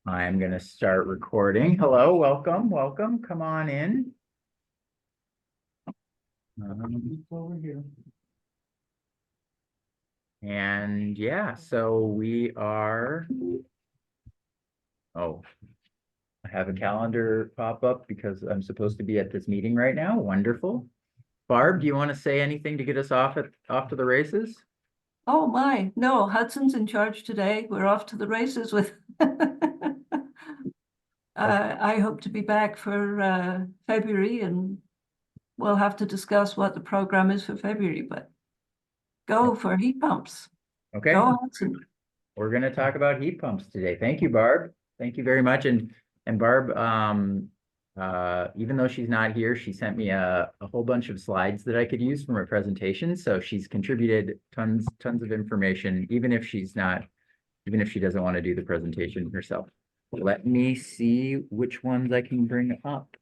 I'm going to start recording. Hello, welcome. Come on in. Over here. And yeah, so we are. Oh, I have a calendar pop up because I'm supposed to be at this meeting right now. Wonderful. Barb, do you want to say anything to get us off to the races? Oh my, no, Hudson's in charge today. We're off to the races with. I hope to be back for February, and we'll have to discuss what the program is for February, but go for heat pumps. Okay. Go Hudson. We're going to talk about heat pumps today. Thank you, Barb. Thank you very much. And Barb, even though she's not here, she sent me a whole bunch of slides that I could use from her presentation. So she's contributed tons of information, even if she doesn't want to do the presentation herself. Let me see which ones I can bring up.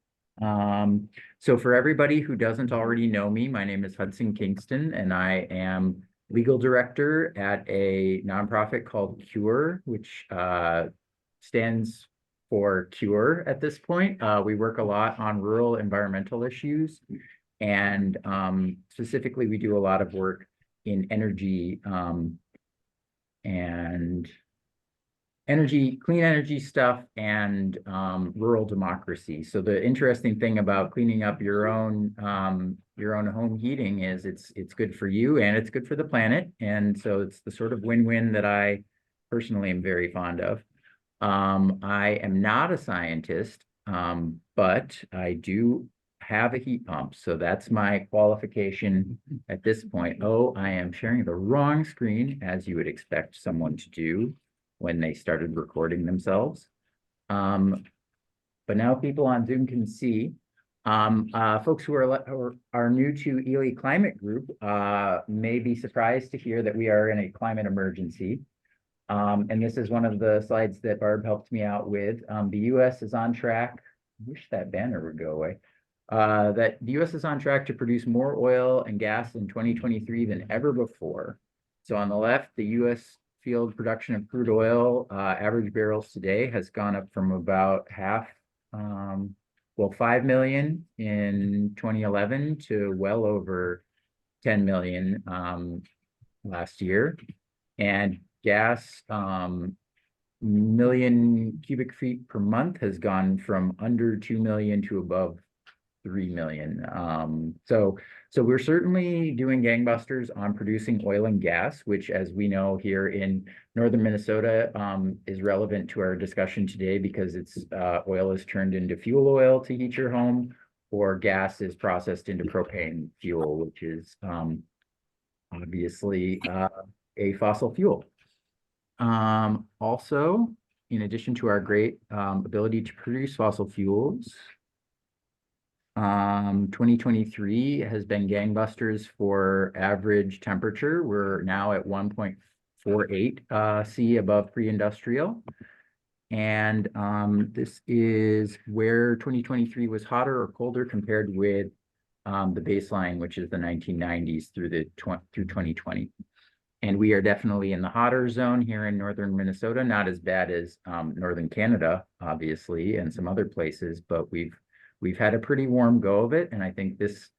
So for everybody who doesn't already know me, my name is Hudson Kingston, and I am legal director at a nonprofit called CURE, which stands for Cure at this point. We work a lot on rural environmental issues, and specifically we do a lot of work in energy and clean energy stuff and rural democracy. So the interesting thing about cleaning up your own home heating is it's good for you and it's good for the planet. And so it's the sort of win-win that I personally am very fond of. I am not a scientist, but I do have a heat pump. So that's my qualification at this point. Oh, I am sharing the wrong screen, as you would expect someone to do when they started recording themselves. But now people on Zoom can see. Folks who are new to Ely Climate Group may be surprised to hear that we are in a climate emergency. And this is one of the slides that Barb helped me out with. The U.S. is on track. I wish that banner would go away. That the U.S. is on track to produce more oil and gas in 2023 than ever before. So on the left, the U.S. field production of crude oil, average barrels today has gone up from about 5 million in 2011 to well over 10 million last year. And gas, million cubic feet per month has gone from under 2 million to above 3 million. So we're certainly doing gangbusters on producing oil and gas, which, as we know here in northern Minnesota, is relevant to our discussion today because it's oil is turned into fuel oil to heat your home, or gas is processed into propane fuel, which is obviously a fossil fuel. Also, in addition to our great ability to produce fossil fuels, 2023 has been gangbusters for average temperature. We're now at 1.48 C above pre-industrial. And this is where 2023 was hotter or colder compared with the baseline, which is the 1990s through 2020. And we are definitely in the hotter zone here in northern Minnesota, not as bad as northern Canada, obviously, and some other places, but we've had a pretty warm go of it. And I think this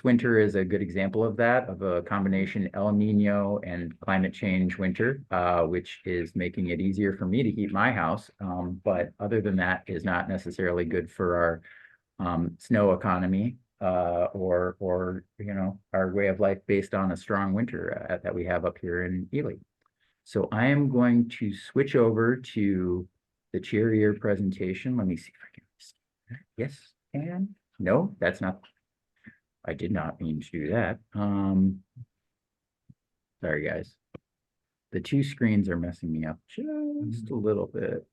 winter is a good example of that, of a combination El Nino and climate change winter, which is making it easier for me to heat my house. But other than that, is not necessarily good for our snow economy. Or our way of life based on a strong winter that we have up here in Ely. So I am going to switch over to the cheerier presentation. Let me see if I can. Yes, and no, that's not. I did not mean to do that. Sorry, guys. The two screens are messing me up just a little bit.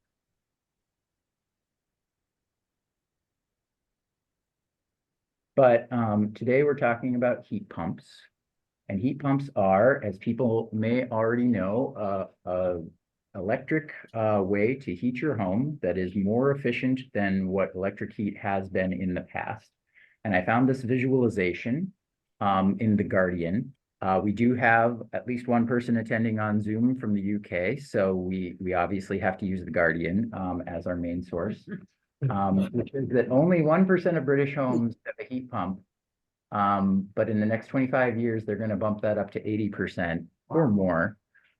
But today we're talking about heat pumps. And heat pumps are, as people may already know, electric way to heat your home that is more efficient than what electric heat has been in the past. And I found this visualization in The Guardian. We do have at least one person attending on Zoom from the UK, so we obviously have to use the Guardian as our main source, which is that only 1% of British homes have a heat pump. But in the next 25 years, they're going to bump that up to 80% or more.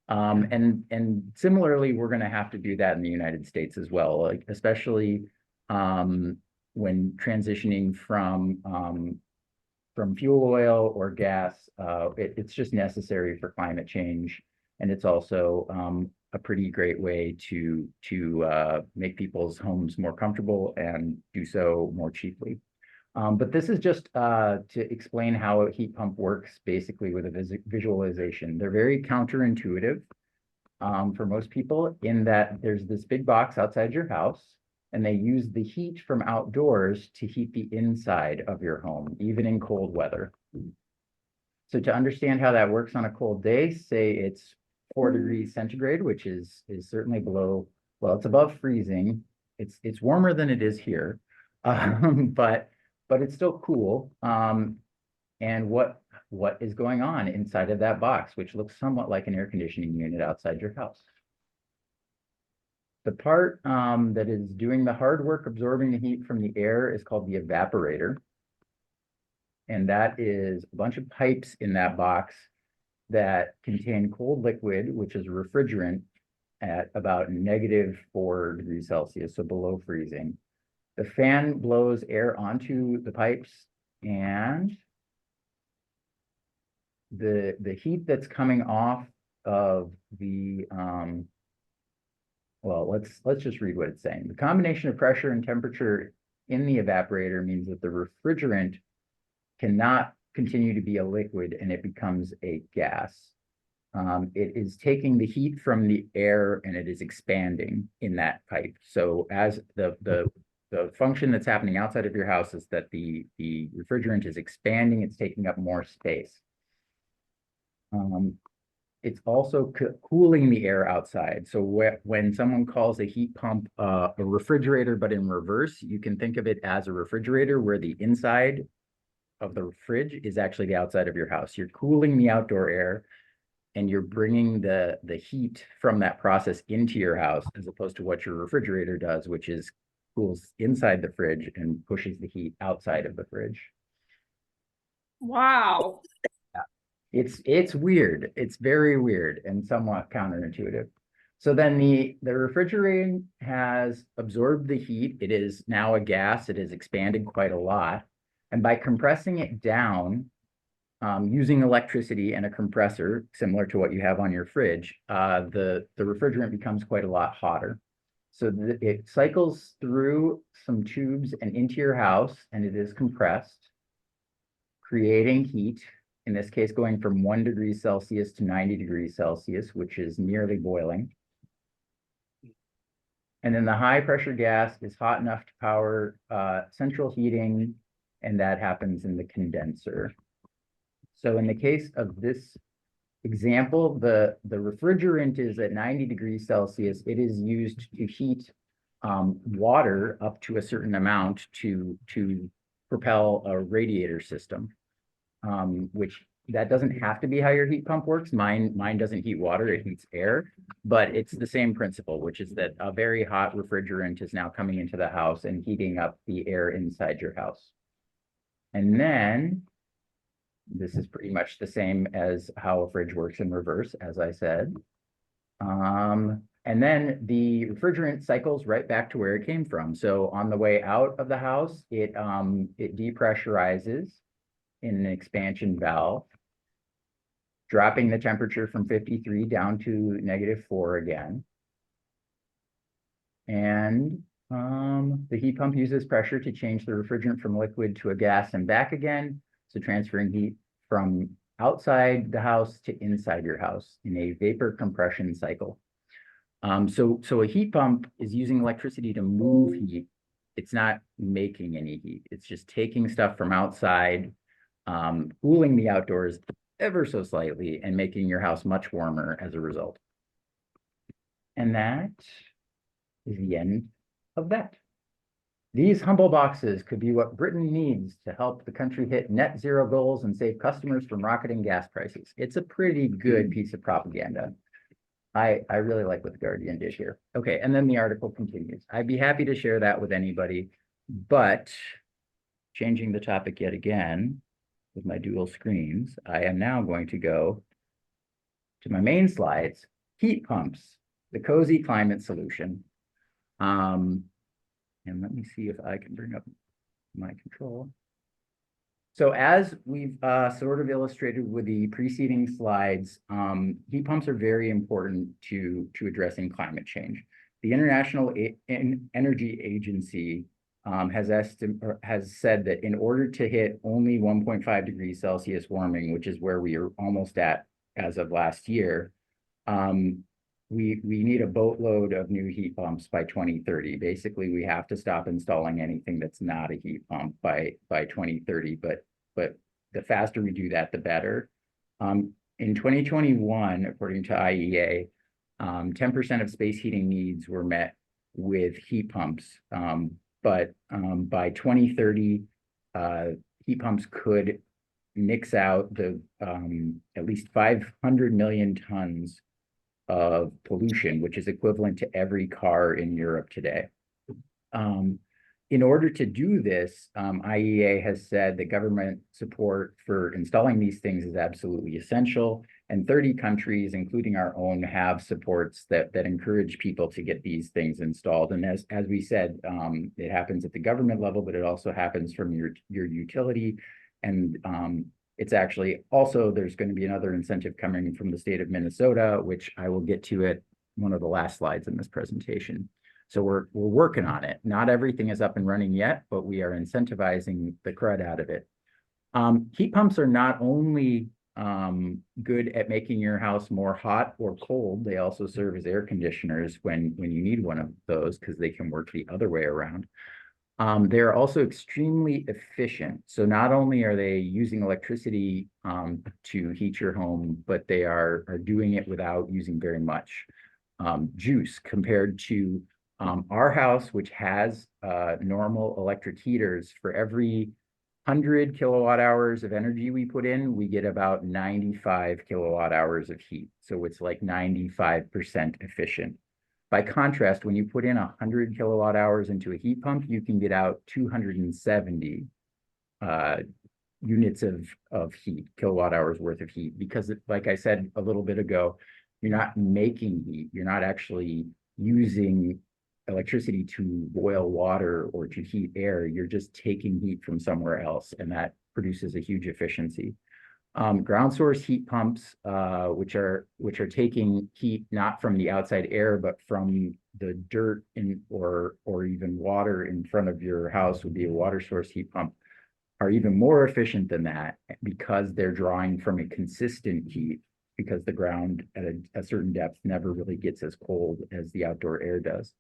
And similarly, we're going to have to do that in the United States as well, like especially when transitioning from fuel oil or gas. It's just necessary for climate change, and it's also a pretty great way to make people's homes more comfortable and do so more cheaply. But this is just to explain how a heat pump works, basically with a visualization. They're very counterintuitive for most people in that there's this big box outside your house, and they use the heat from outdoors to heat the inside of your home, even in cold weather. So to understand how that works on a cold day, say it's 4 degrees centigrade, which is certainly below, well, it's above freezing. It's warmer than it is here, but it's still cool. And what is going on inside of that box, which looks somewhat like an air conditioning unit outside your house? The part that is doing the hard work absorbing the heat from the air is called the evaporator. And that is a bunch of pipes in that box that contain cold liquid, which is a refrigerant at about -4 degrees Celsius, so below freezing. The fan blows air onto the pipes, and the heat that's coming off of the well, let's just read what it's saying. The combination of pressure and temperature in the evaporator means that the refrigerant cannot continue to be a liquid and it becomes a gas. It is taking the heat from the air and it is expanding in that pipe. So as the function that's happening outside of your house is that the refrigerant is expanding, it's taking up more space. It's also cooling the air outside. So when someone calls a heat pump a refrigerator, but in reverse, you can think of it as a refrigerator where the inside of the fridge is actually the outside of your house. You're cooling the outdoor air and you're bringing the heat from that process into your house, as opposed to what your refrigerator does, which is cools inside the fridge and pushes the heat outside of the fridge. Wow. It's weird. It's very weird and somewhat counterintuitive. So then the refrigerant has absorbed the heat. It is now a gas. It has expanded quite a lot. And by compressing it down, using electricity and a compressor, similar to what you have on your fridge, the refrigerant becomes quite a lot hotter. So it cycles through some tubes and into your house, and it is compressed, creating heat. In this case, going from 1 degree Celsius to 90 degrees Celsius, which is nearly boiling. And then the high pressure gas is hot enough to power central heating, and that happens in the condenser. So in the case of this example, the refrigerant is at 90 degrees Celsius. It is used to heat water up to a certain amount to propel a radiator system. Which that doesn't have to be how your heat pump works. Mine doesn't heat water, it heats air, but it's the same principle, which is that a very hot refrigerant is now coming into the house and heating up the air inside your house. And then this is pretty much the same as how a fridge works in reverse, as I said. And then the refrigerant cycles right back to where it came from. So on the way out of the house, it depressurizes in an expansion valve, dropping the temperature from 53 down to -4 again. And the heat pump uses pressure to change the refrigerant from liquid to a gas and back again. So transferring heat from outside the house to inside your house in a vapor compression cycle. So a heat pump is using electricity to move heat. It's not making any heat. It's just taking stuff from outside, cooling the outdoors ever so slightly and making your house much warmer as a result. And that is the end of that. These humble boxes could be what Britain needs to help the country hit net zero goals and save customers from rocketing gas prices. It's a pretty good piece of propaganda. I really like what the Guardian did here. Okay, and then the article continues. I'd be happy to share that with anybody, but changing the topic yet again with my dual screens, I am now going to go to my main slides, heat pumps, the cozy climate solution. And let me see if I can bring up my control. So as we've sort of illustrated with the preceding slides, heat pumps are very important to addressing climate change. The International Energy Agency has said that in order to hit only 1.5 degrees Celsius warming, which is where we are almost at as of last year, we need a boatload of new heat pumps by 2030. Basically, we have to stop installing anything that's not a heat pump by 2030. But the faster we do that, the better. In 2021, according to IEA, 10% of space heating needs were met with heat pumps. But by 2030, heat pumps could mix out the at least 500 million tons of pollution, which is equivalent to every car in Europe today. In order to do this, IEA has said that government support for installing these things is absolutely essential, and 30 countries, including our own, have supports that encourage people to get these things installed. And as we said, it happens at the government level, but it also happens from your utility. And it's actually also, there's going to be another incentive coming from the state of Minnesota, which I will get to at one of the last slides in this presentation. So we're working on it. Not everything is up and running yet, but we are incentivizing the crud out of it. Heat pumps are not only good at making your house more hot or cold, they also serve as air conditioners when you need one of those, because they can work the other way around. They're also extremely efficient. So not only are they using electricity to heat your home, but they are doing it without using very much juice, compared to our house, which has normal electric heaters. For every 100 kilowatt hours of energy we put in, we get about 95 kilowatt hours of heat. So it's like 95% efficient. By contrast, when you put in 100 kilowatt hours into a heat pump, you can get out 270 units of heat, kilowatt hours worth of heat, because like I said a little bit ago, you're not making heat. You're not actually using electricity to boil water or to heat air. You're just taking heat from somewhere else, and that produces a huge efficiency. Ground source heat pumps, which are taking heat not from the outside air, but from the dirt or even water in front of your house, would be a water source heat pump, are even more efficient than that, because they're drawing from a consistent heat, because the ground at a certain depth never really gets as cold as the outdoor air does.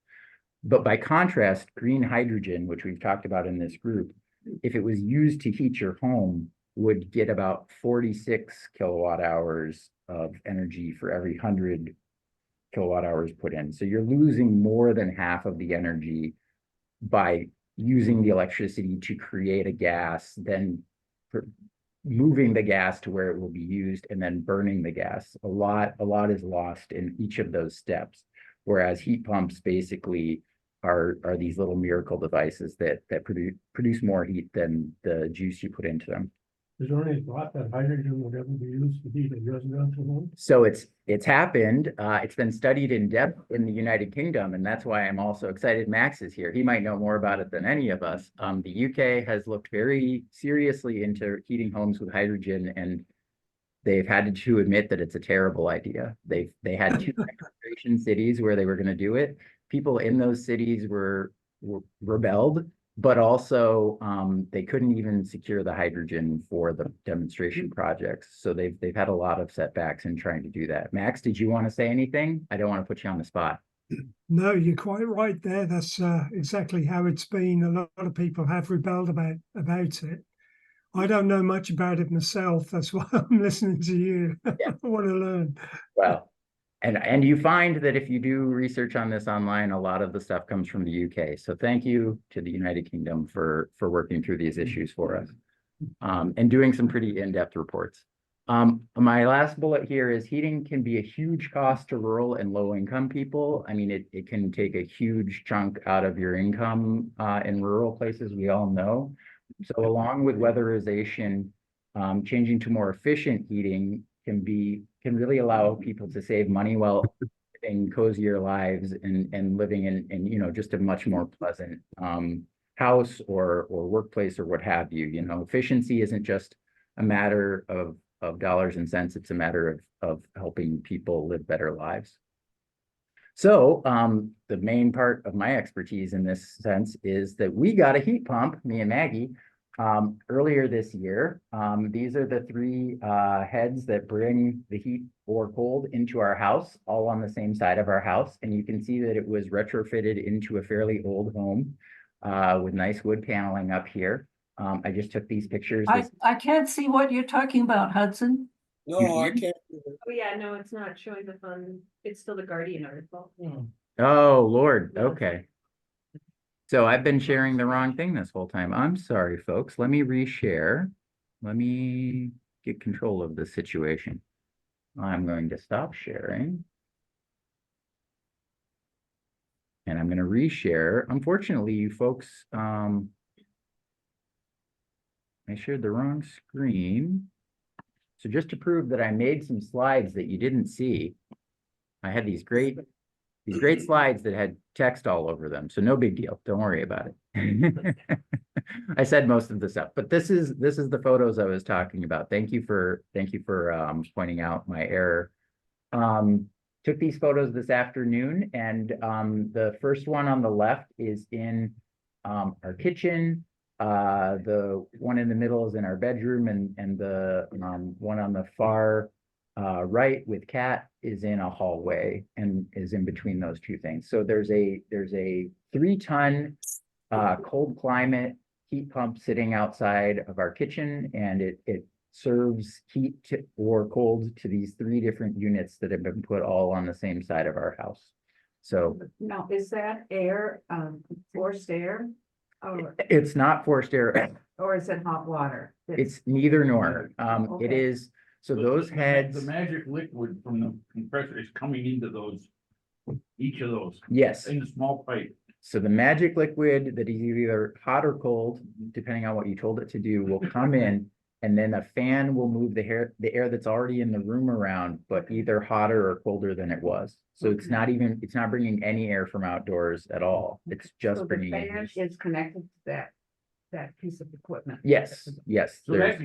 But by contrast, green hydrogen, which we've talked about in this group, if it was used to heat your home, would get about 46 kilowatt hours of energy for every 100 kilowatt hours put in. So you're losing more than half of the energy by using the electricity to create a gas, then moving the gas to where it will be used, and then burning the gas. A lot is lost in each of those steps. Whereas heat pumps basically are these little miracle devices that produce more heat than the juice you put into them. Is there any thought that hydrogen would ever be used to heat a residential home? So it's happened. It's been studied in depth in the United Kingdom, and that's why I'm also excited Max is here. He might know more about it than any of us. The UK has looked very seriously into heating homes with hydrogen, and they've had to admit that it's a terrible idea. They had 2 demonstration cities where they were going to do it. People in those cities were rebelled, but also they couldn't even secure the hydrogen for the demonstration projects. So they've had a lot of setbacks in trying to do that. Max, did you want to say anything? I don't want to put you on the spot. No, you're quite right there. That's exactly how it's been. A lot of people have rebelled about it. I don't know much about it myself. That's why I'm listening to you. Yeah. I want to learn. Well, And you find that if you do research on this online, a lot of the stuff comes from the UK. So thank you to the United Kingdom for working through these issues for us, and doing some pretty in-depth reports. My last bullet here is heating can be a huge cost to rural and low-income people. I mean, it can take a huge chunk out of your income in rural places, we all know. So along with weatherization, changing to more efficient heating can really allow people to save money while living cozier lives and living in you know, just a much more pleasant house or workplace or what have you. You know, efficiency isn't just a matter of dollars and cents, it's a matter of helping people live better lives. So the main part of my expertise in this sense is that we got a heat pump, me and Maggie, earlier this year. These are the three heads that bring the heat or cold into our house, all on the same side of our house. And you can see that it was retrofitted into a fairly old home with nice wood paneling up here. I just took these pictures. I can't see what you're talking about, Hudson. No, I can't. Oh, yeah, no, it's not showing up on, it's still the Guardian article. Oh, Lord. No. Okay. So I've been sharing the wrong thing this whole time. I'm sorry, folks. Let me reshare. Let me get control of the situation. I'm going to stop sharing. And I'm going to reshare. Unfortunately, you folks, I shared the wrong screen. So just to prove that I made some slides that you didn't see, I had these great slides that had text all over them. So no big deal. Don't worry about it. I said most of the stuff, but this is the photos I was talking about. Thank you for pointing out my error. Took these photos this afternoon, and the first one on the left is in our kitchen. The one in the middle is in our bedroom, and the one on the far right with Kat is in a hallway and is in between those two things. So there's a 3-ton cold climate heat pump sitting outside of our kitchen, and it serves heat or cold to these 3 different units that have been put all on the same side of our house. So Now, is that air, forced air? it's not forced air. Or is it hot water? It's neither nor. It Okay. is, so those heads, The magic liquid from the compressor is coming into those, each of those, yes. in a small pipe. So the magic liquid that is either hot or cold, depending on what you told it to do, will come in, and then a fan will move the air that's already in the room around, but either hotter or colder than it was. So it's not bringing any air from outdoors at all. It's just So the bringing in fan heat. is connected to that piece of equipment. Yes, yes. So there's-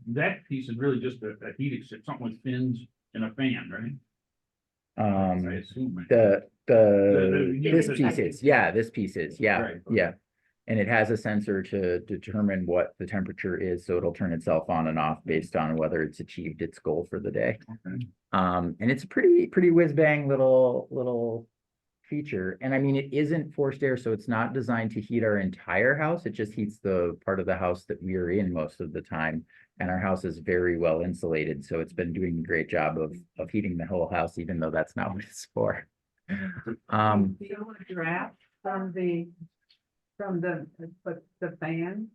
that piece is really just a heat exchanger, something with fins and a fan, right? I assume. This piece is, yeah, this piece is, yeah, Right. yeah. And it has a sensor to determine what the temperature is, so it'll turn itself on and off based on whether it's achieved its goal for the day. Okay. And it's a pretty whiz-bang little feature. And I mean, it isn't forced air, so it's not designed to heat our entire house. It just heats the part of the house that we are in most of the time. And our house is very well insulated, so it's been doing a great job of heating the whole house, even though that's not what it's for. Do you want a draft from the fan?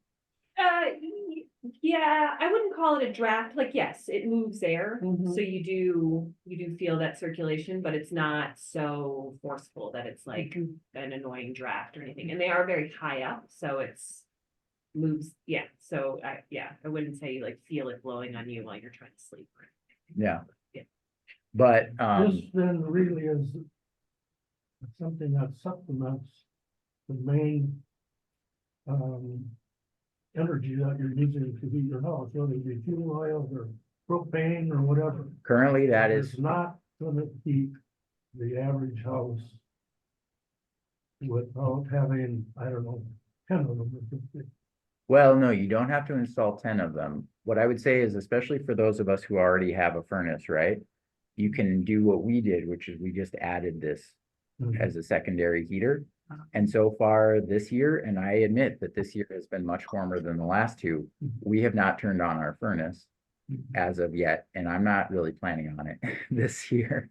Yeah, I wouldn't call it a draft. Like, yes, it moves air. Mhm. So you do feel that circulation, but it's not so forceful that it's like an annoying draft or anything. And they are very high up, so it's moves. Yeah. So I wouldn't say you like feel it blowing on you while you're trying to sleep. Or anything. Yeah. Yeah. But This then really is something that supplements the main energy that you're using to heat your house, whether it be fuel oil or propane or whatever. currently that is, It's not gonna heat the average house without having, I don't know, 10 of them. or 15. well, no, you don't have to install 10 of them. What I would say is, especially for those of us who already have a furnace, right? You can do what we did, which is we just added this as a secondary heater. And so far this year, and I admit that this year has been much warmer than the last two, we have not turned on our furnace. as of yet, and I'm not really planning on it this year.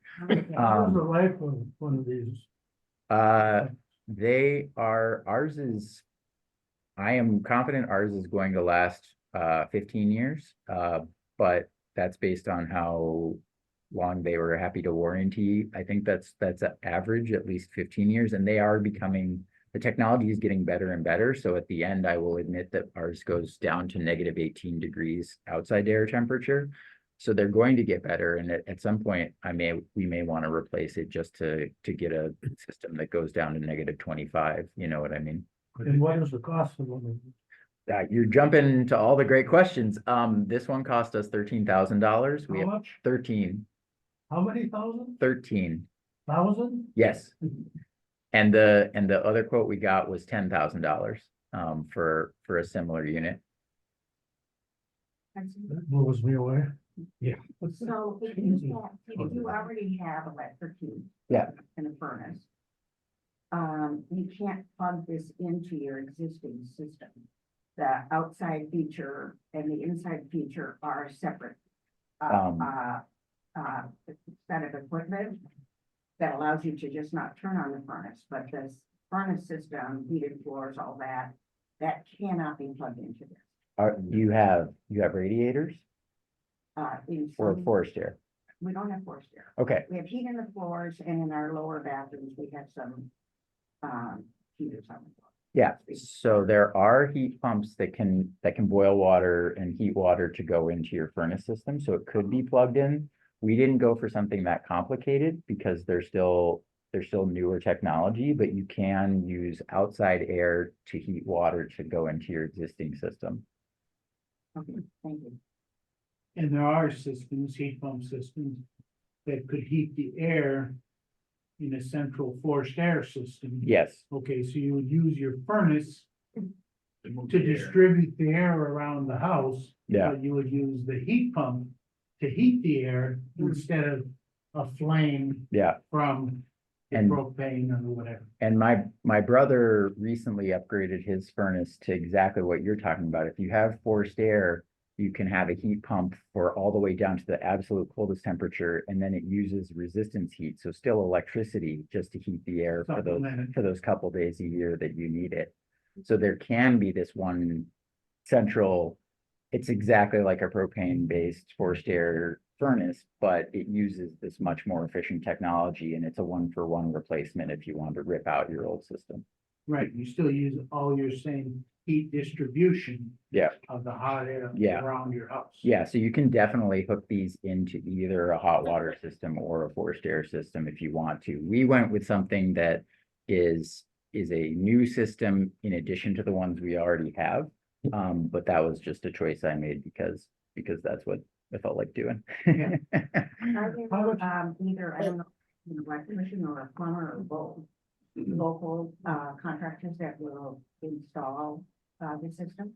How's the life of one of these? Ours is, I am confident ours is going to last 15 years. But that's based on how long they were happy to warranty. I think that's an average, at least 15 years, and they are becoming, the technology is getting better and better. So at the end, I will admit that ours goes down to negative 18 degrees outside air temperature. So they're going to get better, and at some point, we may want to replace it just to get a system that goes down to negative 25. You know what I mean? And what is the cost of one of these? You're jumping to all the great questions. This one cost us $13,000. We How have much? 13. How many thousand? 13. Thousand? Yes. And the other quote we got was $10,000 for a similar unit. That blows me away. Yeah. So if you already have electric heat. Yeah. And a furnace. You can't plug this into your existing system. The outside feature and the inside feature are separate. Set of equipment that allows you to just not turn on the furnace, but this furnace system, heated floors, all that cannot be plugged into this. You have radiators In or some- forced air? We don't have forced air. Okay. We have heat in the floors, and in our lower bathrooms, we have some heaters on the floor. Yeah, so there are heat pumps that can boil water and heat water to go into your furnace system, so it could be plugged in. We didn't go for something that complicated because they're still newer technology, but you can use outside air to heat water to go into your existing system. Okay, thank you. And there are systems, heat pump systems, that could heat the air in a central forced air system. Yes, Okay, so you would use your furnace move to the air. distribute the air around the house. Yeah. But you would use the heat pump to heat the air instead of a flame yeah. from the And- propane or whatever. And my brother recently upgraded his furnace to exactly what you're talking about. If you have forced air, you can have a heat pump for all the way down to the absolute coldest temperature, and then it uses resistance heat, so still electricity just to heat the air for Supplemented. those couple days a year that you need it. So there can be this one central, it's exactly like a propane-based forced air furnace, but it uses this much more efficient technology, and it's a one-for-one replacement if you want to rip out your old system. Right, you still use all your same heat distribution. Yeah. Of the hot air Yeah. around your house. Yeah, so you can definitely hook these into either a hot water system or a forced air system if you want to. We went with something that is a new system in addition to the ones we already have. But that was just a choice I made because that's what I felt like doing. Yeah. Are there, How much- either, I don't know, an electrician or a plumber or both, local contractors that will install the system?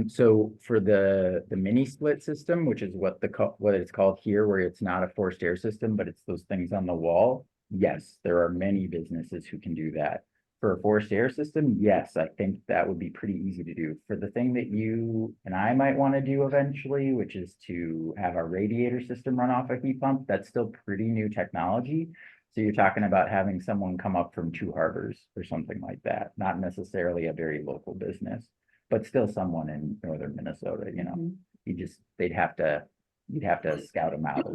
So for the mini split system, which is what it's called here, where it's not a forced air system, but it's those things on the wall. Yes, there are many businesses who can do that. For a forced air system, yes, I think that would be pretty easy to do. For the thing that you and I might want to do eventually, which is to have our radiator system run off a heat pump, that's still pretty new technology. So you're talking about having someone come up from Two Harbors or something like that, not necessarily a very local business, but still someone in northern Minnesota, you know. Mhm. You'd have to scout them out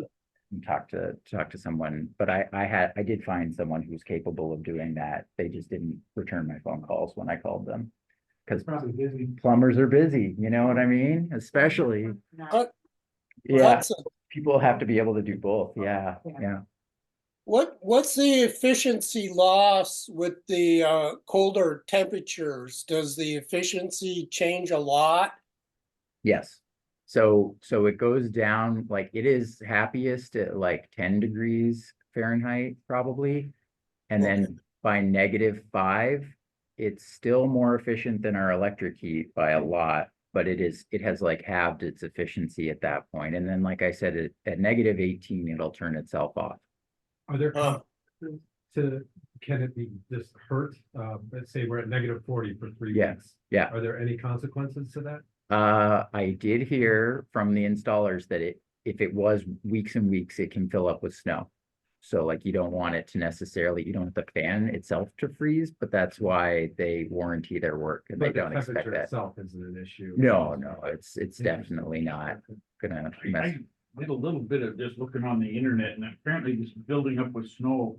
and talk to someone. But I did find someone who's capable of doing that. They just didn't return my phone calls when I called them. Because Probably busy. plumbers are busy, you know what I mean? Especially, Not- yeah, Hudson, people have to be able to do both. Yeah, yeah. what's the efficiency loss with the colder temperatures? Does the efficiency change a lot? Yes. So it goes down, like it is happiest at like 10 degrees Fahrenheit, probably. And then by -5, it's still more efficient than our electric heat by a lot, but it has like halved its efficiency at that point. And then, like I said, at -18, it'll turn itself off. Are there Uh. consequences can it be this hurt? Let's say we're at -40 for 3 Yeah, weeks. yeah. Are there any consequences to that? I did hear from the installers that if it was weeks and weeks, it can fill up with snow. So like you don't want it to necessarily, you don't want the fan itself to freeze, but that's why they warranty their work and they But the don't expect temperature that. itself isn't an issue. No, it's Yeah. definitely not gonna mess. I did a little bit of just looking on the internet and apparently this building up with snow.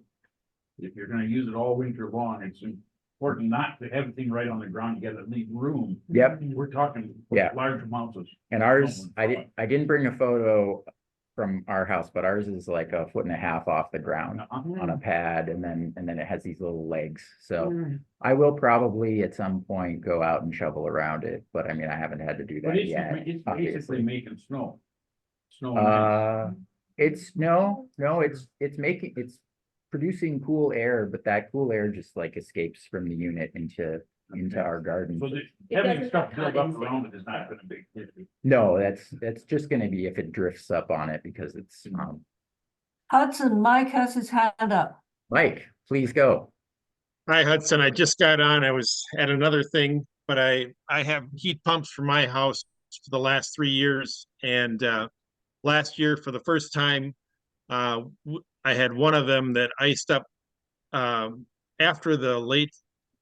If you're gonna use it all winter long, it's important not to have everything right on the ground. You gotta leave room. Yep. We're talking Yeah. large amounts of. And ours, snow and I didn't bring a photo from our house, but ours is like 1.5 feet off the ground on a pad, and then it has these little legs. So I will probably at some point go out and shovel around it, but I mean, I haven't had to do But that it's, yet. it's basically obviously. making snow. Snow and ice. It's no, it's producing cool air, but that cool air just like escapes from the unit into our garden. So It having doesn't stuff have built up condensate. around it is not gonna be. No, that's just gonna be if it drifts up on it because it's, Hudson, Mike has his hand up. Mike, please go. Hi Hudson, I just got on. I was at another thing, but I have heat pumps for my house for the last 3 years. And last year, for the first time, I had one of them that iced up after the late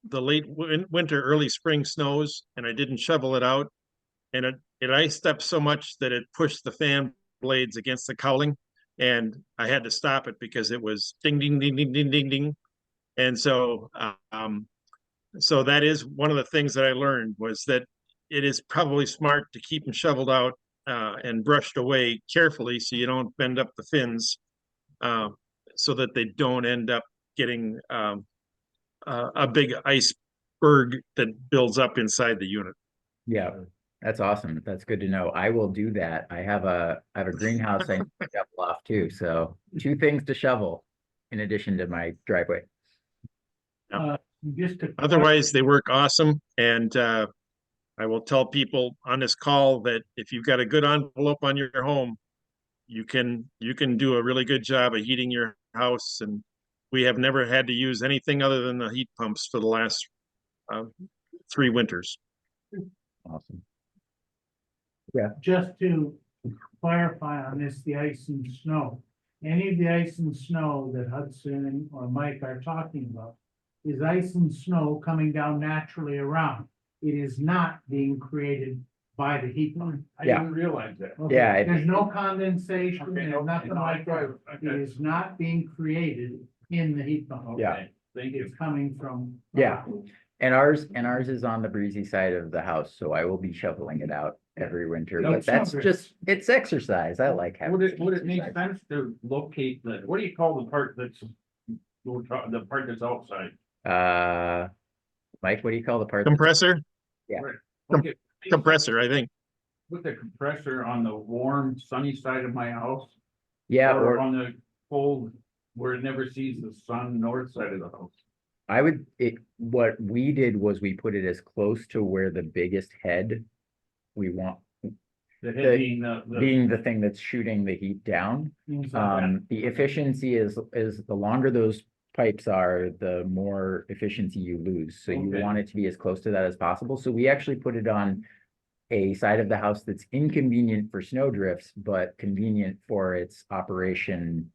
winter, early spring snows, and I didn't shovel it out. And it iced up so much that it pushed the fan blades against the cowling, and I had to stop it because it was ding, ding, ding, ding, ding, ding, ding. And so, so that is one of the things that I learned, was that it is probably smart to keep them shoveled out and brushed away carefully so you don't bend up the fins, so that they don't end up getting a big iceberg that builds up inside the unit. Yeah, that's awesome. That's good to know. I will do that. I have a greenhouse I need to shovel off too. So 2 things to shovel in addition to my driveway. Just to. Otherwise, they work awesome. And I will tell people on this call that if you've got a good envelope on your home, you can do a really good job of heating your house. And we have never had to use anything other than the heat pumps for the last 3 winters. Awesome. Just to clarify on this, the ice and snow, any of the ice and snow that Hudson or Mike are talking about is ice and snow coming down naturally around. It is not being created by the heat pump. I Yeah. didn't realize that. Okay, Yeah, there's no condensation, Okay, there's nothing no, like that. It okay. is not being created in the heat pump. Yeah. Okay, thank you. It's coming from. Yeah. And ours is on the breezy side of the house, so I will be shoveling it out every winter. No, But that's sure. just, it's exercise. I like having. Would it make exercise. sense to locate what do you call the part that's, the part that's outside? Mike, what do you call the part? Compressor, Okay, compressor, I think. put the compressor on the warm sunny side of my house. Yeah, Or or on the cold where it never sees the sun north side of the house. what we did was we put it as close to where the biggest head we want, The head being being the thing that's shooting the heat down. The efficiency is the longer those pipes are, the more efficiency you lose. So you Okay. want it to be as close to that as possible. So we actually put it on a side of the house that's inconvenient for snow drifts, but convenient for its operation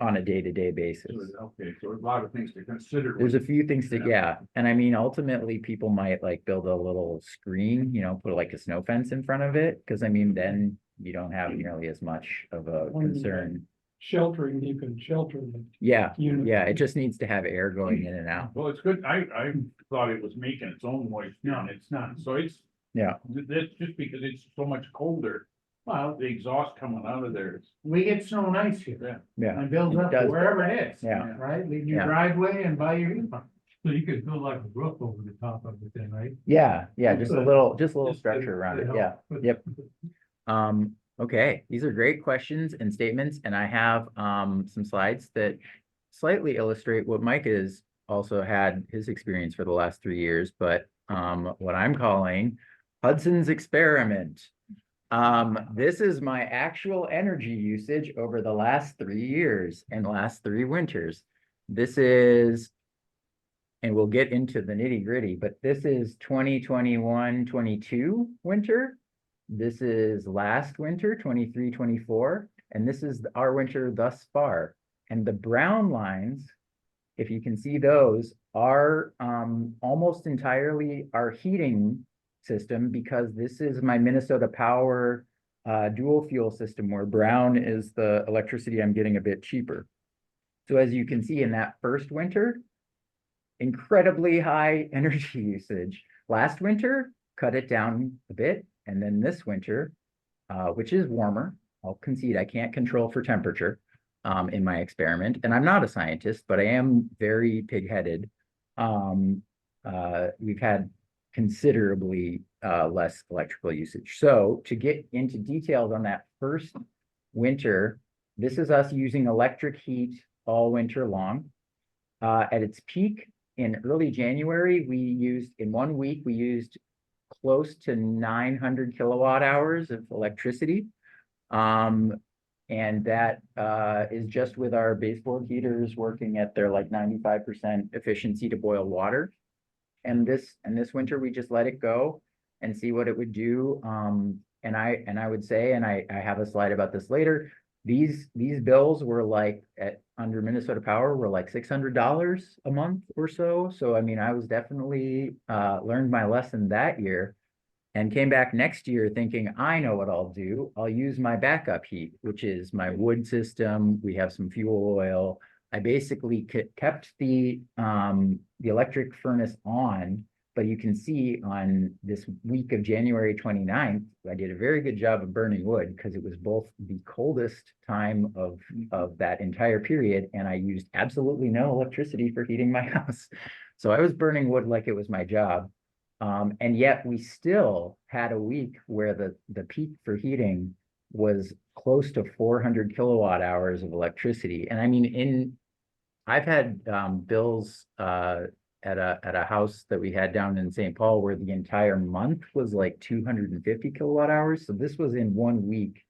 on a day-to-day basis. Okay, so a lot of things to consider. There's a few things to, Yeah. yeah, and I mean, ultimately, people might like build a little screen, put like a snow fence in front of it, because I mean, then you don't have nearly as much of a concern. Sheltering, you can shelter the Yeah, unit. yeah, it just needs to have air going in and out. Well, it's good. I thought it was making its own moisture and it's not. So it's. Yeah. That's just because it's so much colder. Well, The exhaust coming out of there. we get snow and ice here. Yeah. Yeah, And builds It up does. wherever it is. Yeah. Right, leave your Yeah. driveway and buy your heat pump. So you could build like a roof over the top of it then, right? yeah, just a Good. little Just structure around to it, help. yeah, yep. Okay, these are great questions and statements, and I have some slides that slightly illustrate what Mike has also had his experience for the last 3 years, but what I'm calling Hudson's experiment. This is my actual energy usage over the last 3 years and last 3 winters. This is, and we'll get into the nitty gritty, but this is 2021-22 winter. This is last winter, 23-24, and this is our winter thus far. And the brown lines, if you can see those, are almost entirely our heating system, because this is my Minnesota Power dual fuel system, where brown is the electricity I'm getting a bit cheaper. So as you can see in that first winter, incredibly high energy usage. Last winter, cut it down a bit. And then this winter, which is warmer, I'll concede I can't control for temperature in my experiment. And I'm not a scientist, but I am very pig-headed. We've had considerably less electrical usage. So to get into details on that first winter, this is us using electric heat all winter long. At its peak in early January, in 1 week, we used close to 900 kilowatt hours of electricity. And that is just with our baseboard heaters working at their like 95% efficiency to boil water. And this winter, we just let it go and see what it would do. And I would say, and I have a slide about this later, these bills were like under Minnesota Power were like $600 a month or so. So I mean, I was definitely learned my lesson that year, and came back next year thinking, I know what I'll do. I'll use my backup heat, which is my wood system. We have some fuel oil. I basically kept the electric furnace on, but you can see on this week of January 29th, I did a very good job of burning wood, because it was both the coldest time of that entire period, and I used absolutely no electricity for heating my house. So I was burning wood like it was my job. And yet we still had a week where the peak for heating was close to 400 kilowatt hours of electricity. And I mean, I've had bills at a house that we had down in St. Paul where the entire month was like 250 kilowatt hours. So this was in 1 week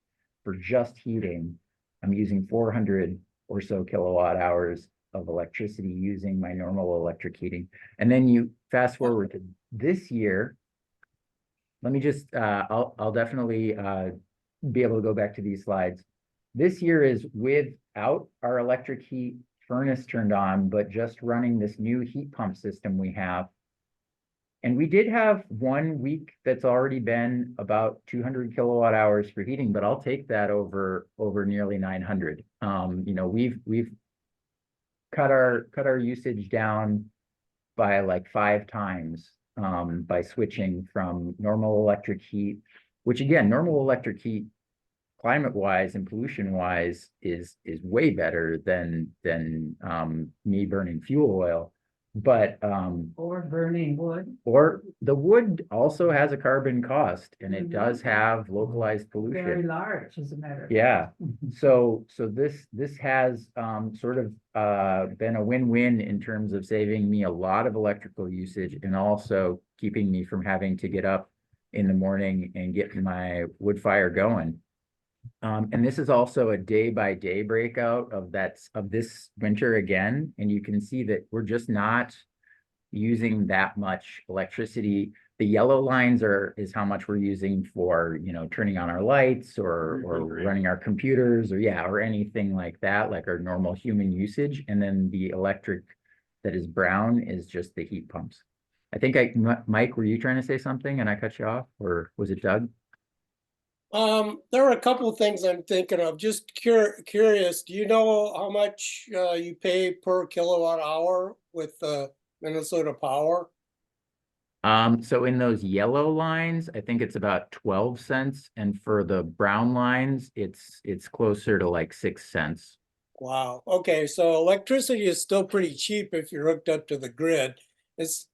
for just heating. I'm using 400 or so kilowatt hours of electricity using my normal electric heating. And then you fast forward to this year. Let me just, I'll definitely be able to go back to these slides. This year is without our electric heat furnace turned on, but just running this new heat pump system we have. And we did have 1 week that's already been about 200 kilowatt hours for heating, but I'll take that over nearly 900. You know, we've cut our usage down by like 5 times by switching from normal electric heat, which again, normal electric heat climate-wise and pollution-wise is way better than me burning fuel oil. But Or burning wood. or the wood also has a carbon cost, and it does have localized pollution. Very large, as a matter of fact. Yeah, so this has sort of been a win-win in terms of saving me a lot of electrical usage, and also keeping me from having to get up in the morning and get my wood fire going. And this is also a day-by-day breakout of this winter again, and you can see that we're just not using that much electricity. The yellow lines is how much we're using for, you know, turning on our lights or running our computers or anything like that, like our normal human usage. And then the electric that is brown is just the heat pumps. I think Mike, were you trying to say something and I cut you off, or was it Doug? There are a couple of things I'm thinking of. Just curious, do you know how much you pay per kilowatt hour with Minnesota Power? So in those yellow lines, I think it's about 12 cents. And for the brown lines, it's closer to like 6 cents. Wow. Okay. So electricity is still pretty cheap if you're hooked up to the grid. It's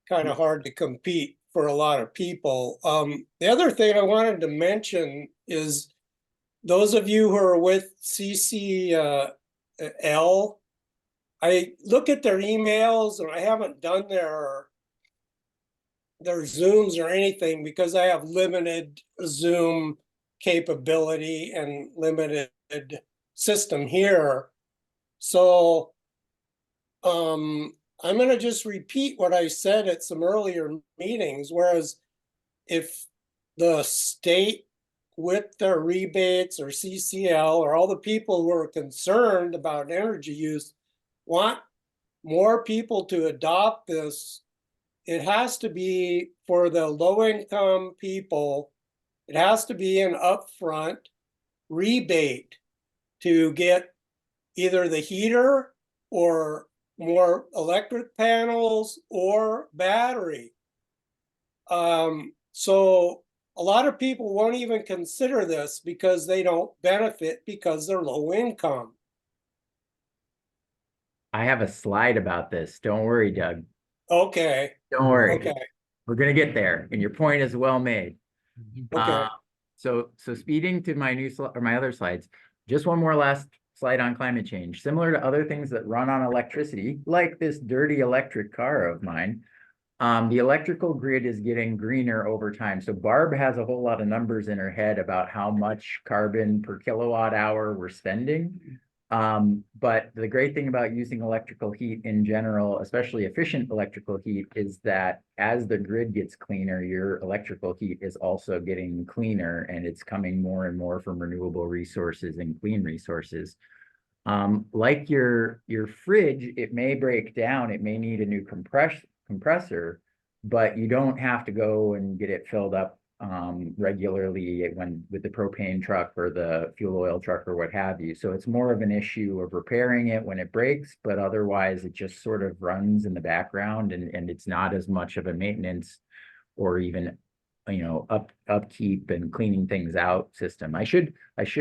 kind of hard to compete for a lot of people. The other thing I wanted to mention is those of you who are with CCL, I look at their emails, and I haven't done their Zooms or anything because I have limited Zoom capability and limited system here. So I'm going to just repeat what I said at some earlier meetings, whereas if the state with their rebates or CCL or all the people who are concerned about energy use want more people to adopt this, it has to be for the low-income people. It has to be an upfront rebate to get either the heater or more electric panels or battery. So a lot of people won't even consider this because they don't benefit because they're low income. I have a slide about this. Don't worry, Doug. Okay, Don't worry. okay, We're gonna get there, and your point is well made. okay. So speeding to my new or my other slides, just one more last slide on climate change. Similar to other things that run on electricity, like this dirty electric car of mine, the electrical grid is getting greener over time. So Barb has a whole lot of numbers in her head about how much carbon per kilowatt hour we're spending. But the great thing about using electrical heat in general, especially efficient electrical heat, is that as the grid gets cleaner, your electrical heat is also getting cleaner, and it's coming more and more from renewable resources and clean resources. Like your fridge, it may break down, it may need a new compressor, but you don't have to go and get it filled up regularly with the propane truck or the fuel oil truck or what have you. So it's more of an issue of repairing it when it breaks, but otherwise it just sort of runs in the background, and it's not as much of a maintenance or even upkeep and cleaning things out system. I should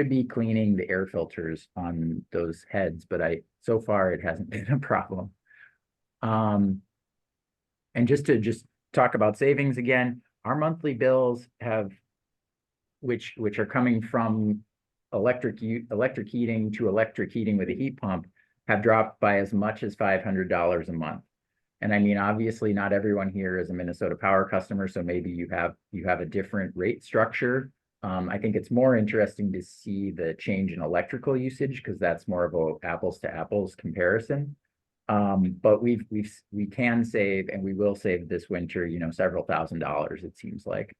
be cleaning the air filters on those heads, but so far it hasn't been a problem. And just to talk about savings again, our monthly bills which are coming from electric heating to electric heating with a heat pump, have dropped by as much as $500 a month. And I mean, obviously not everyone here is a Minnesota Power customer, so maybe you have a different rate structure. I think it's more interesting to see the change in electrical usage, because that's more of a apples to apples comparison. But we can save, and we will save this winter, several $1,000s, it seems like.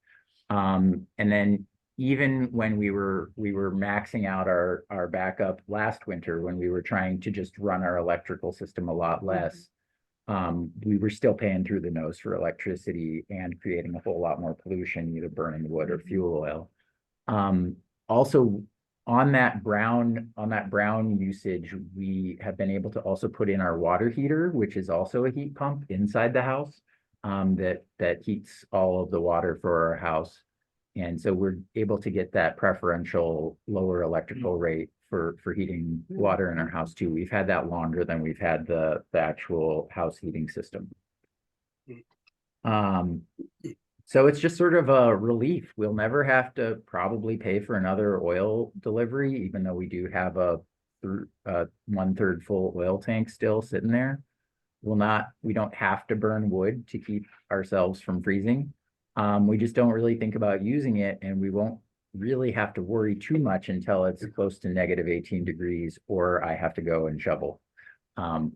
And then even when we were maxing out our backup last winter, when we were trying to just run our electrical system a lot less, we were still paying through the nose for electricity and creating a whole lot more pollution, either burning wood or fuel oil. Also, on that brown usage, we have been able to also put in our water heater, which is also a heat pump inside the house, that heats all of the water for our house. And so we're able to get that preferential lower electrical rate for heating water in our house too. We've had that longer than we've had the actual house heating system. So it's just sort of a relief. We'll never have to probably pay for another oil delivery, even though we do have a 1/3 full oil tank still sitting there. We don't have to burn wood to keep ourselves from freezing. We just don't really think about using it, and we won't really have to worry too much until it's close to -18 degrees, or I have to go and shovel.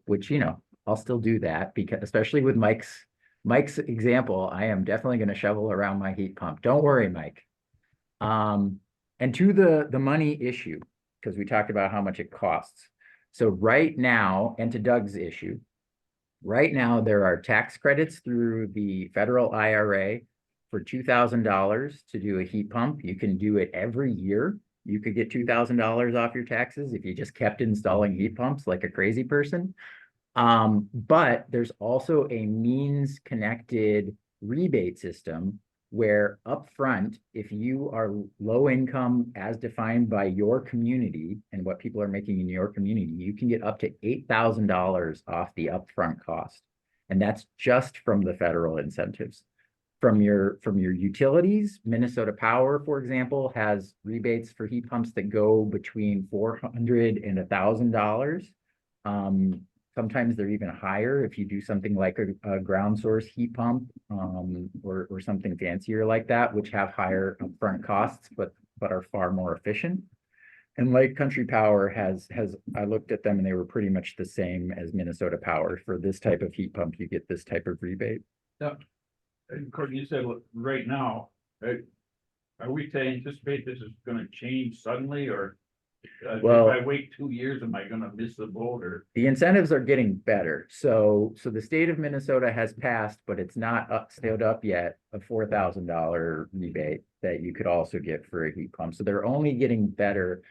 Which, I'll still do that, because especially with Mike's example, I am definitely going to shovel around my heat pump. Don't worry, Mike. And to the money issue, because we talked about how much it costs. So right now, and to Doug's issue, right now there are tax credits through the federal IRA for $2,000 to do a heat pump. You can do it every year. You could get $2,000 off your taxes if you just kept installing heat pumps like a crazy person. But there's also a means connected rebate system where upfront, if you are low income as defined by your community and what people are making in your community, you can get up to $8,000 off the upfront cost. And that's just from the federal incentives. From your utilities, Minnesota Power, for example, has rebates for heat pumps that go between $400 and $1,000. Sometimes they're even higher if you do something like a ground source heat pump, or something fancier like that, which have higher upfront costs, but are far more efficient. And Lake Country Power I looked at them and they were pretty much the same as Minnesota Power. For this type of heat pump, you get this type of rebate. And Courtney, you said, look, right now, right, Are we to anticipate this is gonna change suddenly, or if Well- I wait 2 years, am I gonna miss the boat, or? The incentives are getting better. So the state of Minnesota has passed, but it's not stood up yet, a $4,000 rebate that you could also get for a heat pump. So they're only getting better.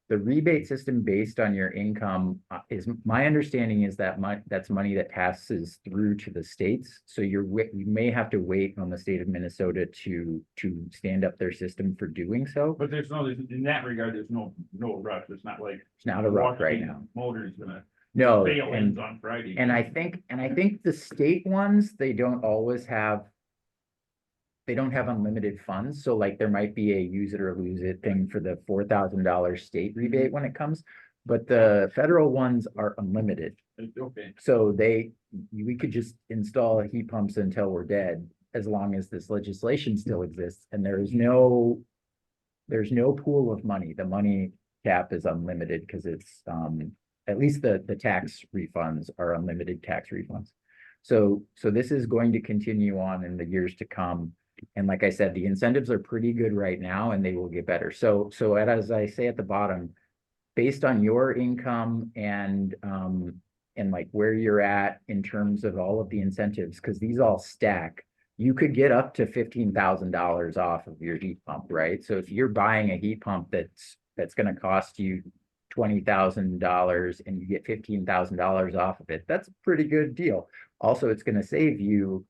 The rebate system based on your income is, my understanding is that that's money that passes through to the states. So you may have to wait on the state of Minnesota to stand up their system for doing so. But in that regard, there's no rush. It's not like. It's not a rush right now. Motor's gonna No, fail and ends on Friday. And I think the state ones, they don't have unlimited funds. So like there might be a use it or lose it thing for the $4,000 state rebate when it comes. But the federal ones are unlimited. Okay, So we could just install heat pumps until we're dead, as long as this legislation still exists. And there's no pool of money. The money cap is unlimited because it's, at least the tax refunds are unlimited tax refunds. So this is going to continue on in the years to come. And like I said, the incentives are pretty good right now and they will get better. So as I say at the bottom, based on your income and like where you're at in terms of all of the incentives, because these all stack, you could get up to $15,000 off of your heat pump, right? So if you're buying a heat pump that's going to cost you $20,000 and you get $15,000 off of it, that's a pretty good deal. Also, it's going to save you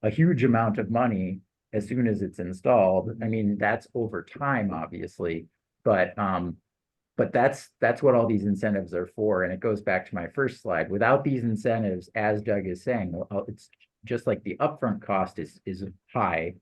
a huge amount of money as soon as it's installed. I mean, that's over time, obviously, but that's what all these incentives are for. And it goes back to my first slide. Without these incentives, as Doug is saying, it's just like the upfront cost is high.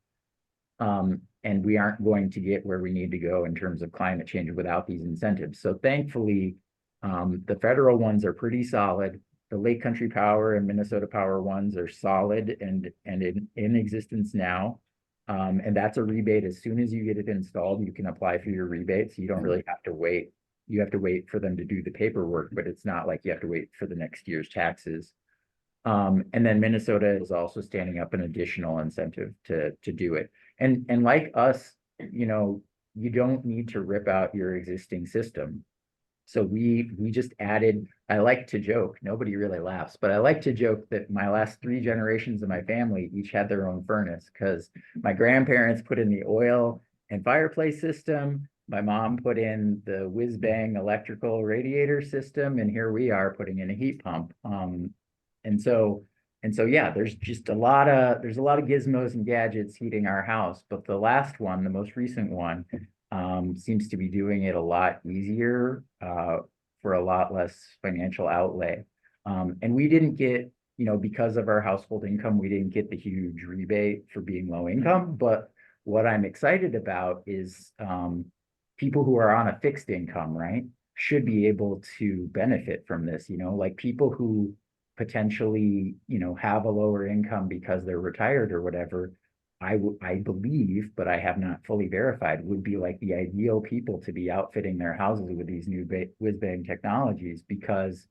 And we aren't going to get where we need to go in terms of climate change without these incentives. So thankfully, the federal ones are pretty solid. The Lake Country Power and Minnesota Power ones are solid and in existence now. And that's a rebate. As soon as you get it installed, you can apply for your rebates. You don't really have to wait. You have to wait for them to do the paperwork, but it's not like you have to wait for the next year's taxes. And then Minnesota is also standing up an additional incentive to do it. And like us, you don't need to rip out your existing system. So we just added, I like to joke, nobody really laughs, but I like to joke that my last 3 generations of my family each had their own furnace, because my grandparents put in the oil and fireplace system. My mom put in the whiz-bang electrical radiator system, and here we are putting in a heat pump. And so yeah, there's a lot of gizmos and gadgets heating our house, but the last one, the most recent one, seems to be doing it a lot easier for a lot less financial outlay. And we didn't get, because of our household income, we didn't get the huge rebate for being low income. But what I'm excited about is people who are on a fixed income, right, should be able to benefit from this, like people who potentially, have a lower income because they're retired or whatever. I believe, but I have not fully verified, would be like the ideal people to be outfitting their houses with these new whiz-bang technologies, because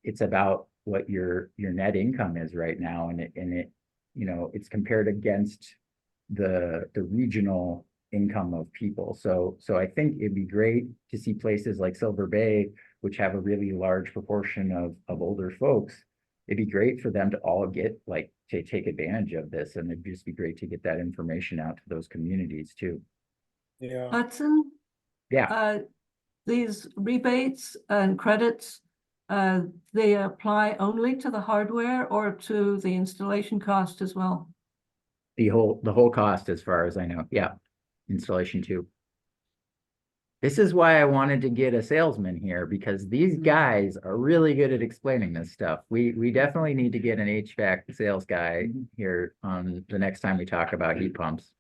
it's about what your net income is right now, and it's compared against the regional income of people. So I think it'd be great to see places like Silver Bay, which have a really large proportion of older folks. It'd be great for them to all get to take advantage of this, and it'd just be great to get that information out to those communities too. Yeah. Hudson, Yeah, these rebates and credits, they apply only to the hardware or to the installation cost as well? the whole cost, as far as I know. Yeah, installation too. This is why I wanted to get a salesman here, because these guys are really good at explaining this stuff. We definitely need to get an HVAC sales guy here on the next time we talk about heat pumps.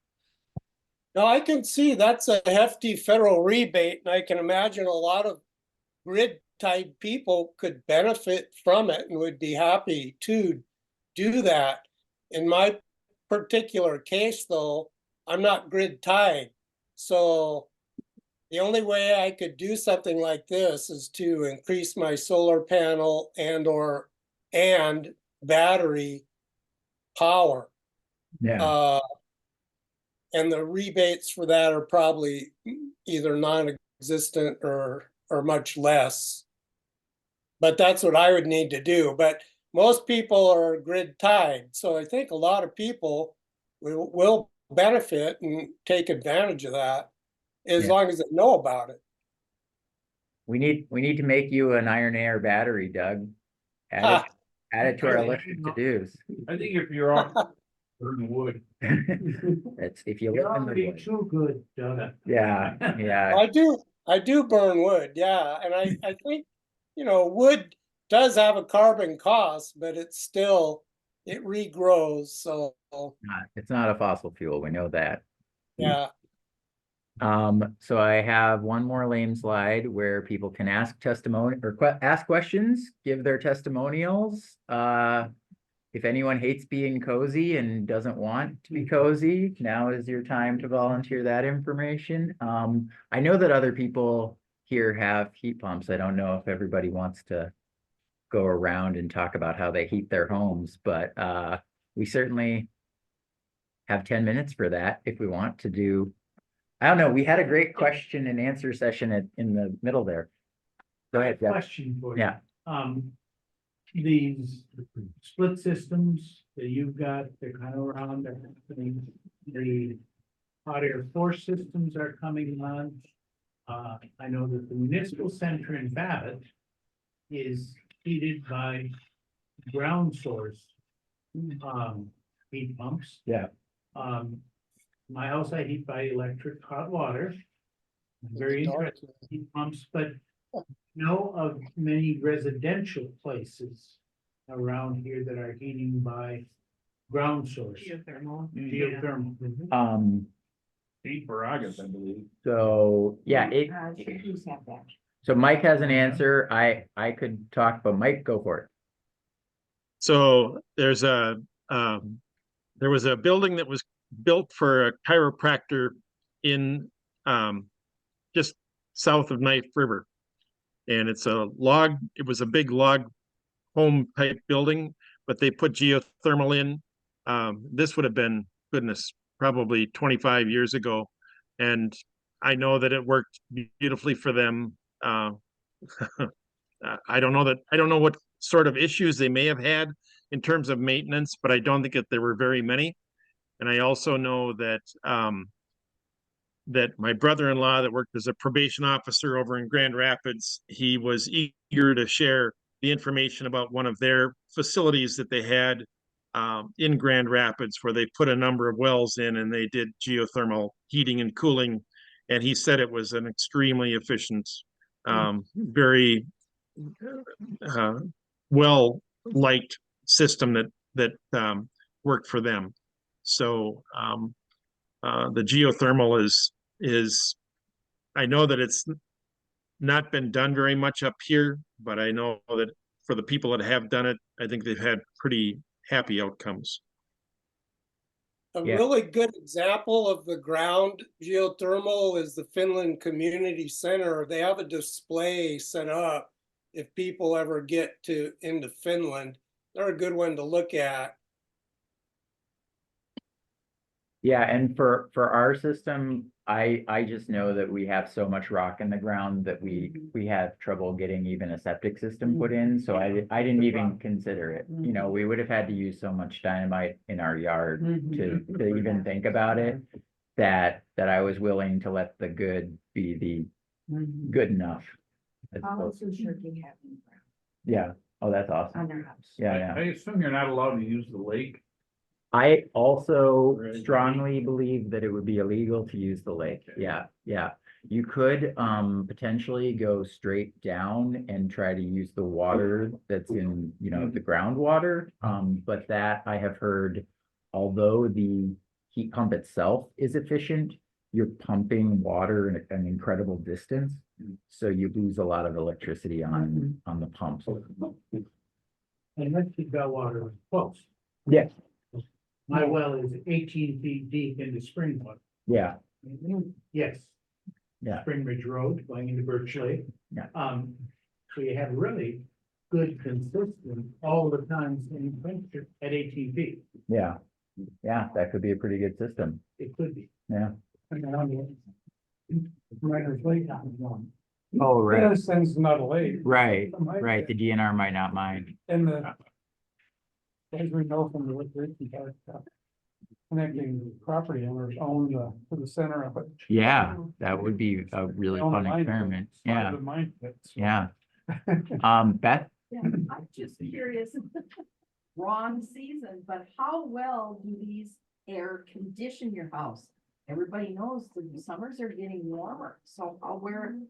Now I can see that's a hefty federal rebate, and I can imagine a lot of grid type people could benefit from it and would be happy to do that. In my particular case, though, I'm not grid tied. So the only way I could do something like this is to increase my solar panel and battery power. Yeah. And the rebates for that are probably either non-existent or much less. But that's what I would need to do. But most people are grid tied. So I think a lot of people will benefit and take advantage of that as Yeah. long as they know about it. We need to make you an iron air battery, Doug. Add it to our list of to-dos. I think if you're off, burn wood. That's if you You're live in the already woods. too good, Doug. Yeah, yeah. I do burn wood, yeah, and I think, wood does have a carbon cost, but it regrows, so, It's not a fossil fuel, we know that. yeah. So I have one more lame slide where people can ask testimony or ask questions, give their testimonials. If anyone hates being cozy and doesn't want to be cozy, now is your time to volunteer that information. I know that other people here have heat pumps. I don't know if everybody wants to go around and talk about how they heat their homes, but we certainly have 10 minutes for that if we want to do. I don't know. We had a great question and answer session in the middle there. Go ahead, Jeff. Question for you. Yeah. These split systems that you've got, they're kind of around, they're happening. The hot air force systems are coming on. I know that the municipal center in Babbitt is heated by ground source heat pumps. Yeah. My house, I heat by electric hot water. Very interesting heat pumps, but know of many residential places around here that are heating by ground source. Geothermal. Geothermal. Pete Baragas, I believe. So yeah, Cities have that. so Mike has an answer. I could talk, but Mike, go for it. So there was a building that was built for a chiropractor in just south of Knife River. And it was a big log home type building, but they put geothermal in. This would have been, goodness, probably 25 years ago. And I know that it worked beautifully for them. I don't know what sort of issues they may have had in terms of maintenance, but I don't think that there were very many. And I also know that that my brother-in-law that worked as a probation officer over in Grand Rapids, he was eager to share the information about one of their facilities that they had in Grand Rapids, where they put a number of wells in and they did geothermal heating and cooling. And he said it was an extremely efficient, very well-liked system that worked for them. So the geothermal is I know that it's not been done very much up here, but I know that for the people that have done it, I think they've had pretty happy outcomes. A Yeah. really good example of the ground geothermal is the Finland Community Center. They have a display set up if people ever get into Finland. They're a good one to look at. Yeah, and for our system, I just know that we have so much rock in the ground that we have trouble getting even a septic system put in. So I didn't even consider it. You know, we would have had to use so much dynamite in our yard to even think about it, that I was willing to let the good be the good enough. as opposed- Also, sure they have in the ground Yeah. Oh, that's awesome. on their house. Yeah. I assume you're not allowed to use the lake. I also Right. strongly believe that it would be illegal to use the lake. Okay. Yeah. You could potentially go straight down and try to use the water that's in, the groundwater. But that I have heard, although the heat pump itself is efficient, you're pumping water an incredible distance. So you lose a lot of electricity on the pumps. And let's keep that water close. Yes. My well is 18 feet deep into spring water. Yeah. Yes. Yeah. Spring Ridge Road going into Birch Lake. Yeah. So you have really good consistent all the time same temperature at 18 feet. Yeah, that could be a pretty good system. It could be. Yeah. Writer's late on one. Oh, right, This thing's not late. right, right. The DNR might not mind. And as we know from the litigation part, connecting property owners own to the center of it. Yeah, that would be a really They own fun the mind pit, experiment. it's not Yeah, the mind pit, so. yeah. Beth? Yeah, I'm just curious, wrong season, but how well do these air condition your house? Everybody knows the summers are getting warmer, so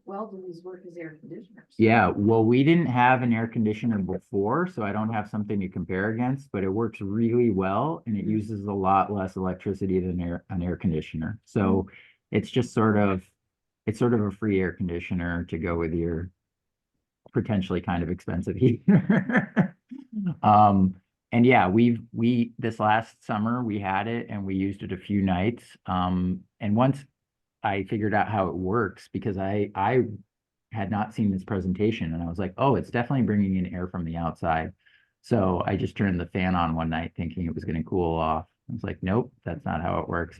well do these work as air conditioners? Yeah, well, we didn't have an air conditioner before, so I don't have something to compare against, but it works really well and it uses a lot less electricity than an air conditioner. So it's just sort of a free air conditioner to go with your potentially kind of expensive heater. And yeah, this last summer we had it and we used it a few nights. And once I figured out how it works, because I had not seen this presentation and I was like, oh, it's definitely bringing in air from the outside. So I just turned the fan on one night thinking it was going to cool off. I was like, nope, that's not how it works.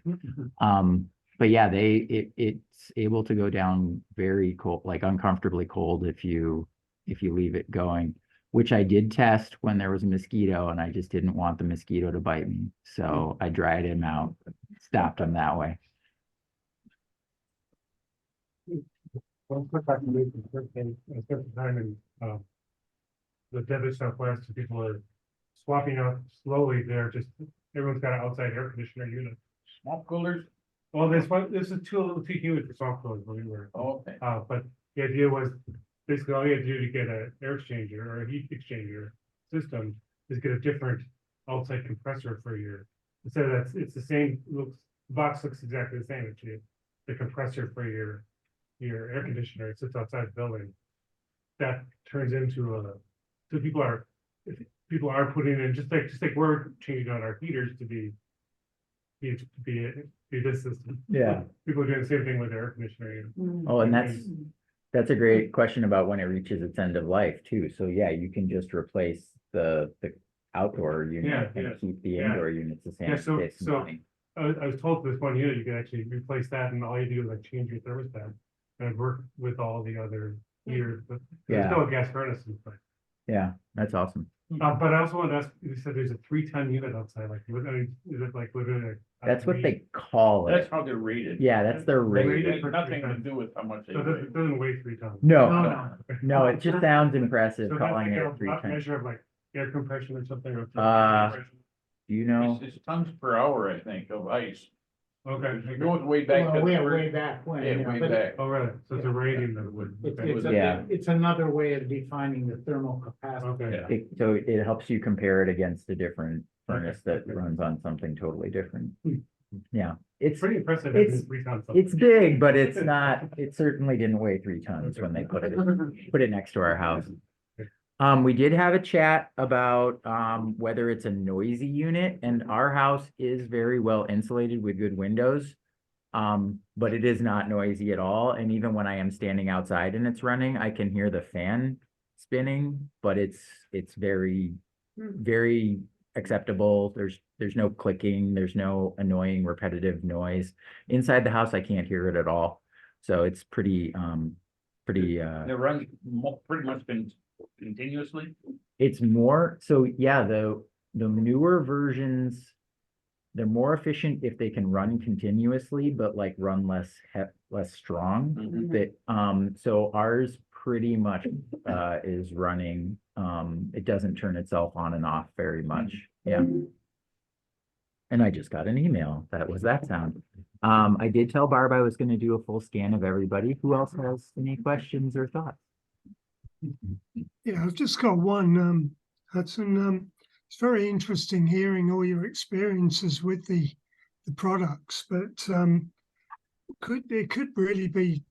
But yeah, it's able to go down very cold, like uncomfortably cold if you leave it going, which I did test when there was a mosquito and I just didn't want the mosquito to bite me. So I dried him out, stopped him that way. One quick recommendation, a certain time in, the desert Southwest, people are swapping out slowly there, everyone's got an outside air conditioner unit. Swamp coolers? Well, this is a little too humid for swamp coolers where we were. Oh, okay. But the idea was basically all you had to do to get an air exchanger or a heat exchanger system is get a different outside compressor for instead of it's the same, the box looks exactly the same, actually. The compressor for your air conditioner, it sits outside the building. That turns into so people are putting in, just like we're changing out our heaters to be this system. Yeah. People are doing the same thing with their air conditioning. Oh, and that's a great question about when it reaches its end of life too. So yeah, you can just replace the outdoor unit and keep the indoor units the same. Yeah, so money. I was told for this one unit, you can actually replace that and all you do is like change your thermostat and work with all the other heaters, but there's still a gas furnace in place. Yeah, that's awesome. But I also wanted to ask, you said there's a 3-ton unit outside, like, is it like literally? That's what they call it. That's how they're rated. Yeah, that's their Rated rate. It has nothing to do with how much they So weigh. it doesn't weigh 3 tons. No, it just sounds impressive So that's calling like it a 3 tons. measure of like air compression or something. Or Do you know? It's tons per hour, I think, of ice. Okay. It goes way back. Well, to way back when. Yeah, you know, way but back. Oh, really? So it's a rating that would. Yeah. It's another way of defining the thermal capacity. Okay. So it helps you compare it against a different furnace that runs on something totally different. Yeah, it's Pretty impressive. it's- 3 tons. it's big, but it's not, it certainly didn't weigh 3 tons when they put it next to our house. We did have a chat about whether it's a noisy unit, and our house is very well insulated with good windows. But it is not noisy at all. And even when I am standing outside and it's running, I can hear the fan spinning, but it's very, very acceptable. There's no clicking, there's no annoying repetitive noise. Inside the house, I can't hear it at all. So it's pretty They run pretty much continuously. it's more, so yeah, the newer versions, they're more efficient if they can run continuously, but like run less strong. That so ours pretty much is running. It doesn't turn itself on and off very much. Yeah. And I just got an email. That was that sound. I did tell Barb I was going to do a full scan of everybody. Who else has any questions or thoughts? Yeah, I've just got one, Hudson. It's very interesting hearing all your experiences with the products, but it could really be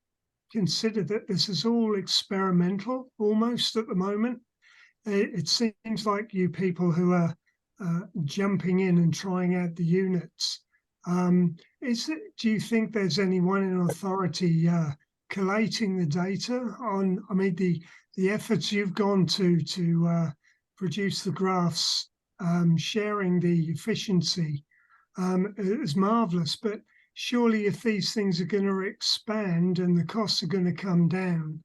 considered that this is all experimental almost at the moment. It seems like you people who are jumping in and trying out the units. Do you think there's anyone in authority collating the data on? I mean, the efforts you've gone to produce the graphs, sharing the efficiency is marvelous, but surely if these things are going to expand and the costs are going to come down,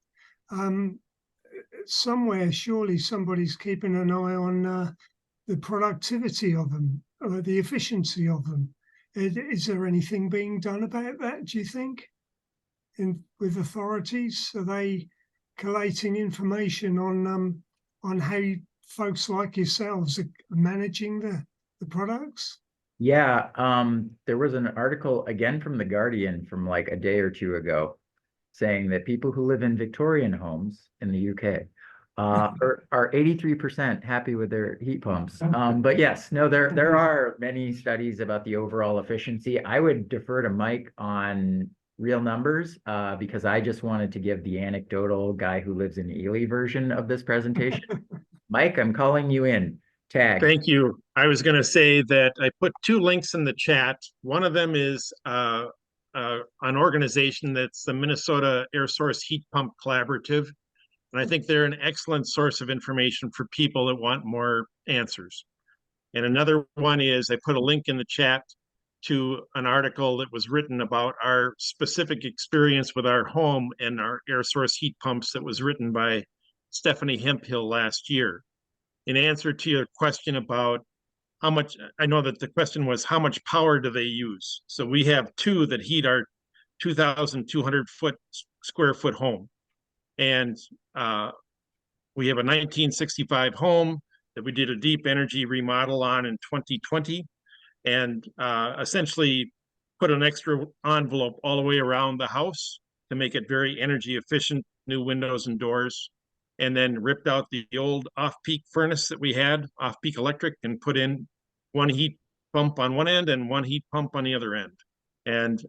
somewhere surely somebody's keeping an eye on the productivity of them or the efficiency of them. Is there anything being done about that, do you think, with authorities? Are they collating information on how folks like yourselves are managing the products? Yeah, there was an article again from The Guardian from like a day or two ago saying that people who live in Victorian homes in the UK are 83% happy with their heat pumps. But yes, no, there are many studies about the overall efficiency. I would defer to Mike on real numbers because I just wanted to give the anecdotal guy who lives in Ely version of this presentation. Mike, I'm calling you in. Tag. Thank you. I was going to say that I put 2 links in the chat. One of them is an organization that's the Minnesota Air Source Heat Pump Collaborative. And I think they're an excellent source of information for people that want more answers. And another one is I put a link in the chat to an article that was written about our specific experience with our home and our air source heat pumps that was written by Stephanie Hemphill last year. In answer to your question about how much, I know that the question was, how much power do they use? So we have 2 that heat our 2,200 square foot home. And we have a 1965 home that we did a deep energy remodel on in 2020 and essentially put an extra envelope all the way around the house to make it very energy efficient, new windows and doors, and then ripped out the old off-peak furnace that we had, off-peak electric, and put in 1 heat pump on one end and 1 heat pump on the other end. And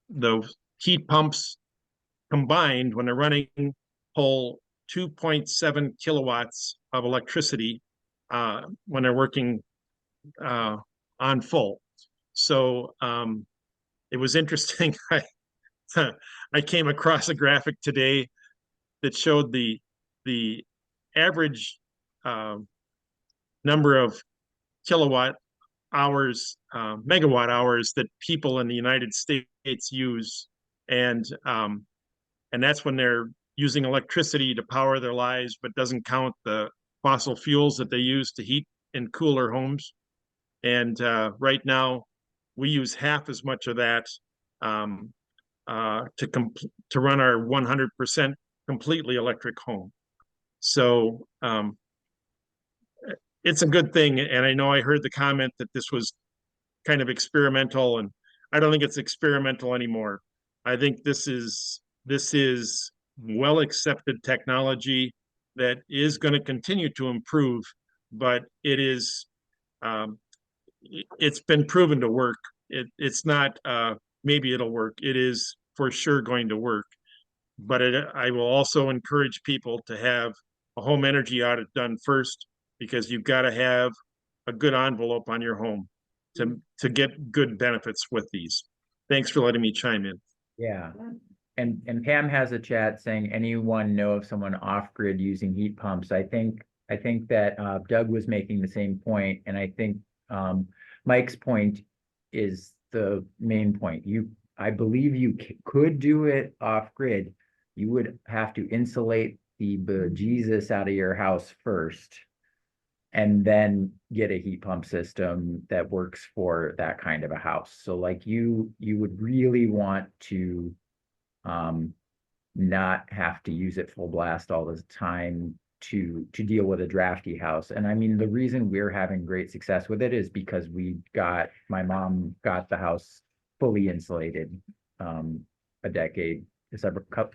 the heat pumps combined, when they're running, pull 2.7 kilowatts of electricity when they're working on full. So it was interesting. I came across a graphic today that showed the average number of kilowatt hours, megawatt hours that people in the United States use, and that's when they're using electricity to power their lives, but doesn't count the fossil fuels that they use to heat and cool their homes. And right now, we use half as much of that to run our 100% completely electric home. So it's a good thing. And I know I heard the comment that this was kind of experimental, and I don't think it's experimental anymore. I think this is well accepted technology that is going to continue to improve, but it's been proven to work. It's not maybe it'll work. It is for sure going to work. But I will also encourage people to have a home energy audit done first, because you've got to have a good envelope on your home to get good benefits with these. Thanks for letting me chime in. Yeah. And Pam has a chat saying, anyone know of someone off-grid using heat pumps? I think that Doug was making the same point, and I think Mike's point is the main point. I believe you could do it off-grid. You would have to insulate the bejesus out of your house first, and then get a heat pump system that works for that kind of a house. So like you would really want to not have to use it full blast all the time to deal with a drafty house. And I mean, the reason we're having great success with it is because my mom got the house fully insulated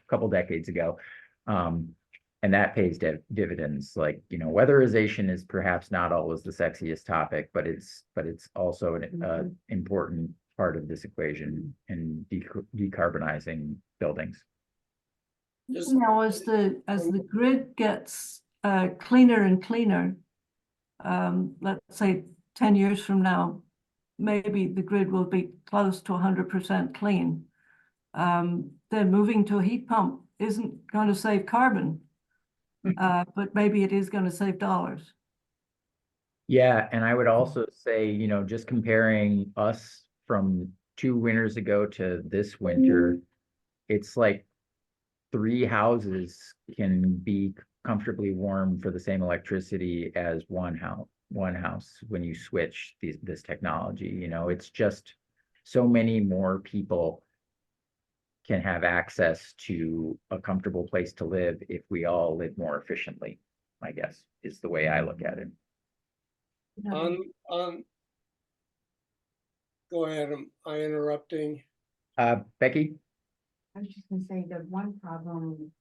couple decades ago. And that pays dividends. Like, weatherization is perhaps not always the sexiest topic, but it's also an important part of this equation in decarbonizing buildings. Now, as the grid gets cleaner and cleaner, let's say 10 years from now, maybe the grid will be close to 100% clean. Then moving to a heat pump isn't going to save carbon, but maybe it is going to save dollars. Yeah, and I would also say, just comparing us from 2 winters ago to this winter, it's like 3 houses can be comfortably warm for the same electricity as one house when you switch this technology. You know, it's just so many more people can have access to a comfortable place to live if we all live more efficiently, I guess, is the way I look at it. Go ahead, am I interrupting? Becky? I was just gonna say, the one problem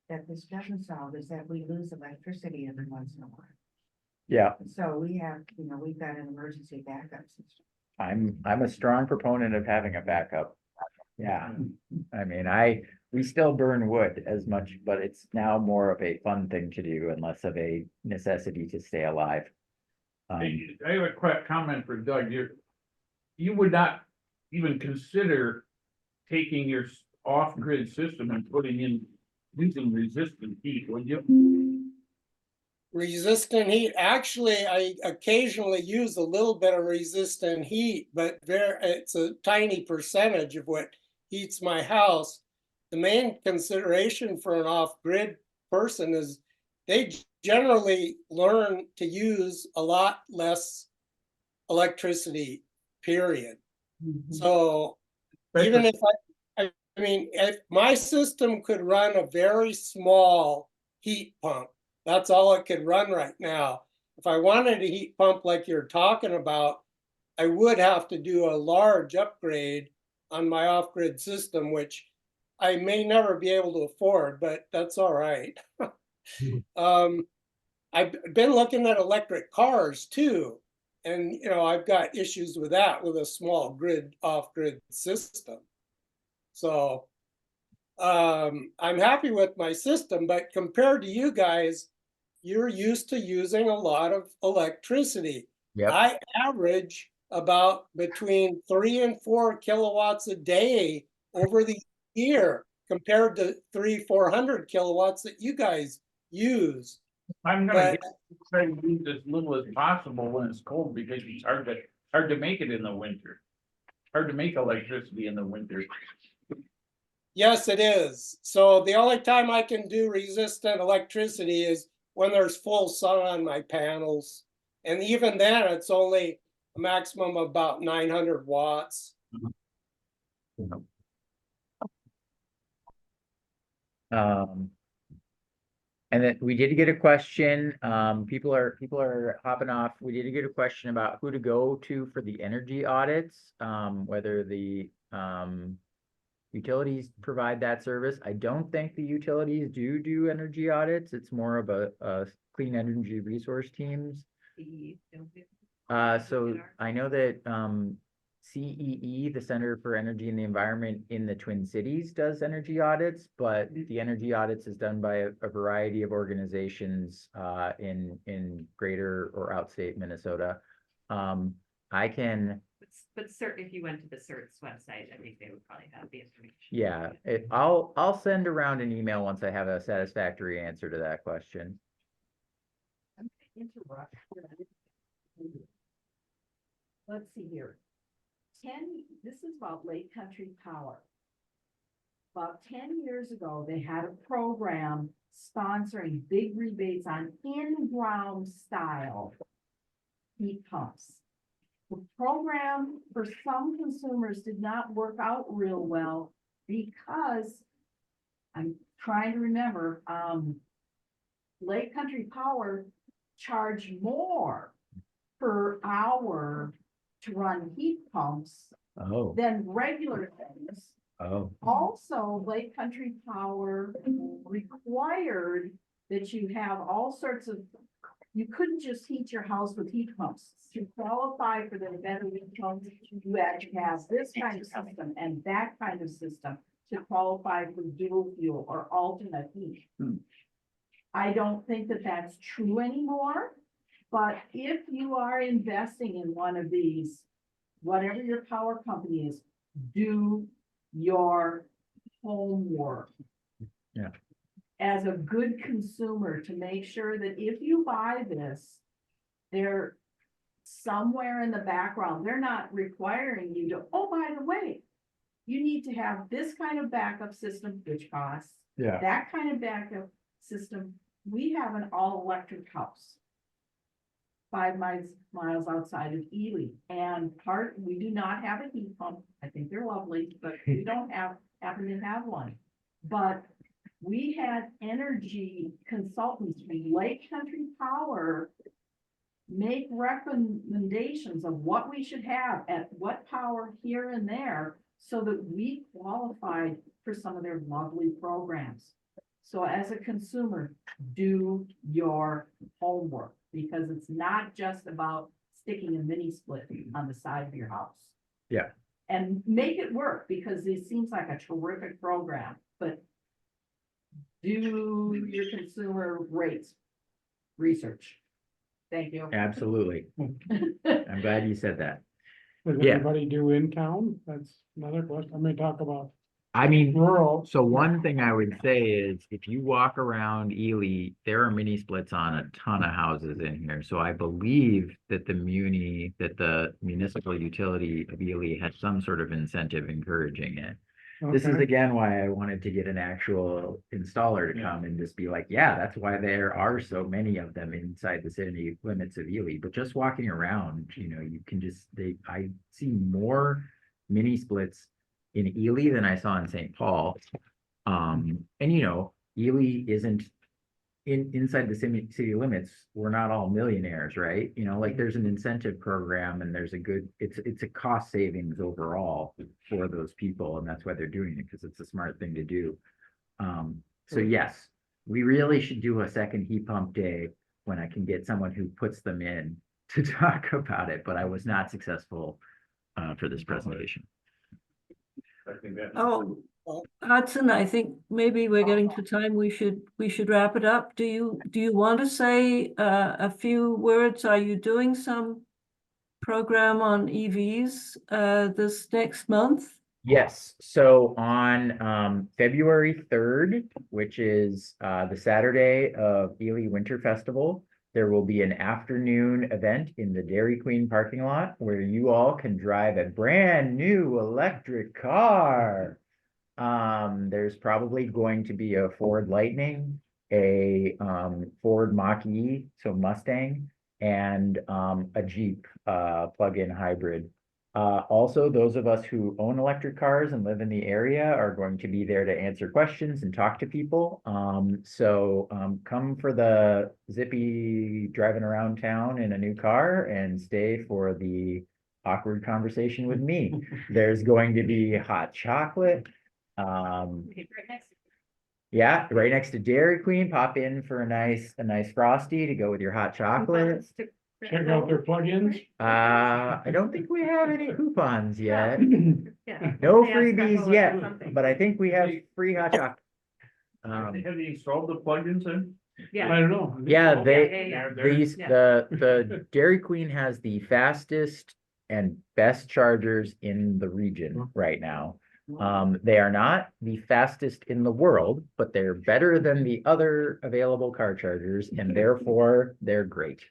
that this doesn't solve is that we lose electricity every once in a while. Yeah, So we have, you know, we've got an emergency backup system. I'm a strong proponent of having a backup. Yeah, I mean, we still burn wood as much, but it's now more of a fun thing to do and less of a necessity to stay alive. I have a quick comment for Doug. You would not even consider taking your off-grid system and putting in, using resistant heat, would you? Resistant heat, actually, I occasionally use a little bit of resistant heat, but it's a tiny percentage of what heats my house. The main consideration for an off-grid person is they generally learn to use a lot less electricity, period. So even if I mean, if my system could run a very small heat pump, that's all it could run right now. If I wanted a heat pump like you're talking about, I would have to do a large upgrade on my off-grid system, which I may never be able to afford, but that's all right. I've been looking at electric cars too. And, you know, I've got issues with that with a small off-grid system. So I'm happy with my system, but compared to you guys, you're used to using a lot of electricity. Yep. I average about between 3 and 4 kilowatts a day over the year compared to 400 kilowatts that you guys use. I'm gonna try to use as little as possible when it's cold because it's hard to make it in the winter. Hard to make electricity in the winter. Yes, it is. So the only time I can do resistant electricity is when there's full sun on my panels. And even then, it's only a maximum of about 900 watts. And then we did get a question, people are hopping off. We did get a question about who to go to for the energy audits, whether the utilities provide that service. I don't think the utilities do energy audits. It's more of a clean energy resource teams. So I know that CEE, the Center for Energy and the Environment in the Twin Cities, does energy audits, but the energy audits is done by a variety of organizations in greater or outstate Minnesota. I can. But if you went to the CERT's website, I think they would probably have the information. Yeah, I'll send around an email once I have a satisfactory answer to that question. Let's see here. This is about Lake Country Power. About 10 years ago, they had a program sponsoring big rebates on in-ground style heat pumps. The program for some consumers did not work out real well because I'm trying to remember, Lake Country Power charged more per hour to run heat pumps than regular things. Also, Lake Country Power required that you have all sorts of, you couldn't just heat your house with heat pumps. To qualify for the better heat pumps, you had to have this kind of system and that kind of system to qualify for dual fuel or alternate heat. I don't think that that's true anymore, but if you are investing in one of these, whatever your power company is, do your homework. Yeah. As a good consumer, to make sure that if you buy this, they're somewhere in the background, they're not requiring you to, oh, by the way, you need to have this kind of backup system, which costs, Yeah. that kind of backup system. We have an all-electric house 5 miles outside of Ely, and we do not have a heat pump. I think they're lovely, but we don't happen to have one. But we had energy consultants from Lake Country Power make recommendations of what we should have at what power here and there, so that we qualified for some of their lovely programs. So as a consumer, do your homework, because it's not just about sticking a mini split on the side of your house. Yeah. And make it work, because it seems like a terrific program, but do your consumer rates research. Thank you. Absolutely. I'm glad you said that. Does Yeah. everybody do in town? That's another question. I mean, talk about I mean, rural. so one thing I would say is if you walk around Ely, there are mini splits on a ton of houses in here. So I believe that the municipal utility of Ely has some sort of incentive encouraging it. This is Okay. again why I wanted to get an actual installer to come and just be like, yeah, that's why there are so many of them inside the city limits of Ely. But just walking around, you can just I see more mini splits in Ely than I saw in St. Paul. And Ely isn't inside the city limits. We're not all millionaires, right? Like there's an incentive program and there's it's a cost savings overall for those people. And that's why they're doing it, because it's a smart thing to do. So yes, we really should do a second heat pump day when I can get someone who puts them in to talk about it, but I was not successful for this presentation. I think that. Oh, Hudson, I think maybe we're getting to time. We should wrap it up. Do you want to say a few words? Are you doing some program on EVs this next month? Yes, so on February 3rd, which is the Saturday of Ely Winter Festival, there will be an afternoon event in the Dairy Queen parking lot where you all can drive a brand new electric car. There's probably going to be a Ford Lightning, a Ford Mach-E, so Mustang, and a Jeep plug-in hybrid. Also, those of us who own electric cars and live in the area are going to be there to answer questions and talk to people. So come for the zippy driving around town in a new car, and stay for the awkward conversation with me. There's going to be hot chocolate. Yeah, right next to Dairy Queen. Pop in for a nice frosty to go with your hot chocolate. Check out their plugins. I don't think we have any coupons yet. Yeah. No They ask freebies Bethel yet, or something. but I think we have free hot chocolate. Have they installed the plugins in? I Yeah. don't know. Yeah, They're- these Yeah. the Dairy Queen has the fastest and best chargers in the region right now. They are not the fastest in the world, but they're better than the other available car chargers, and therefore they're great.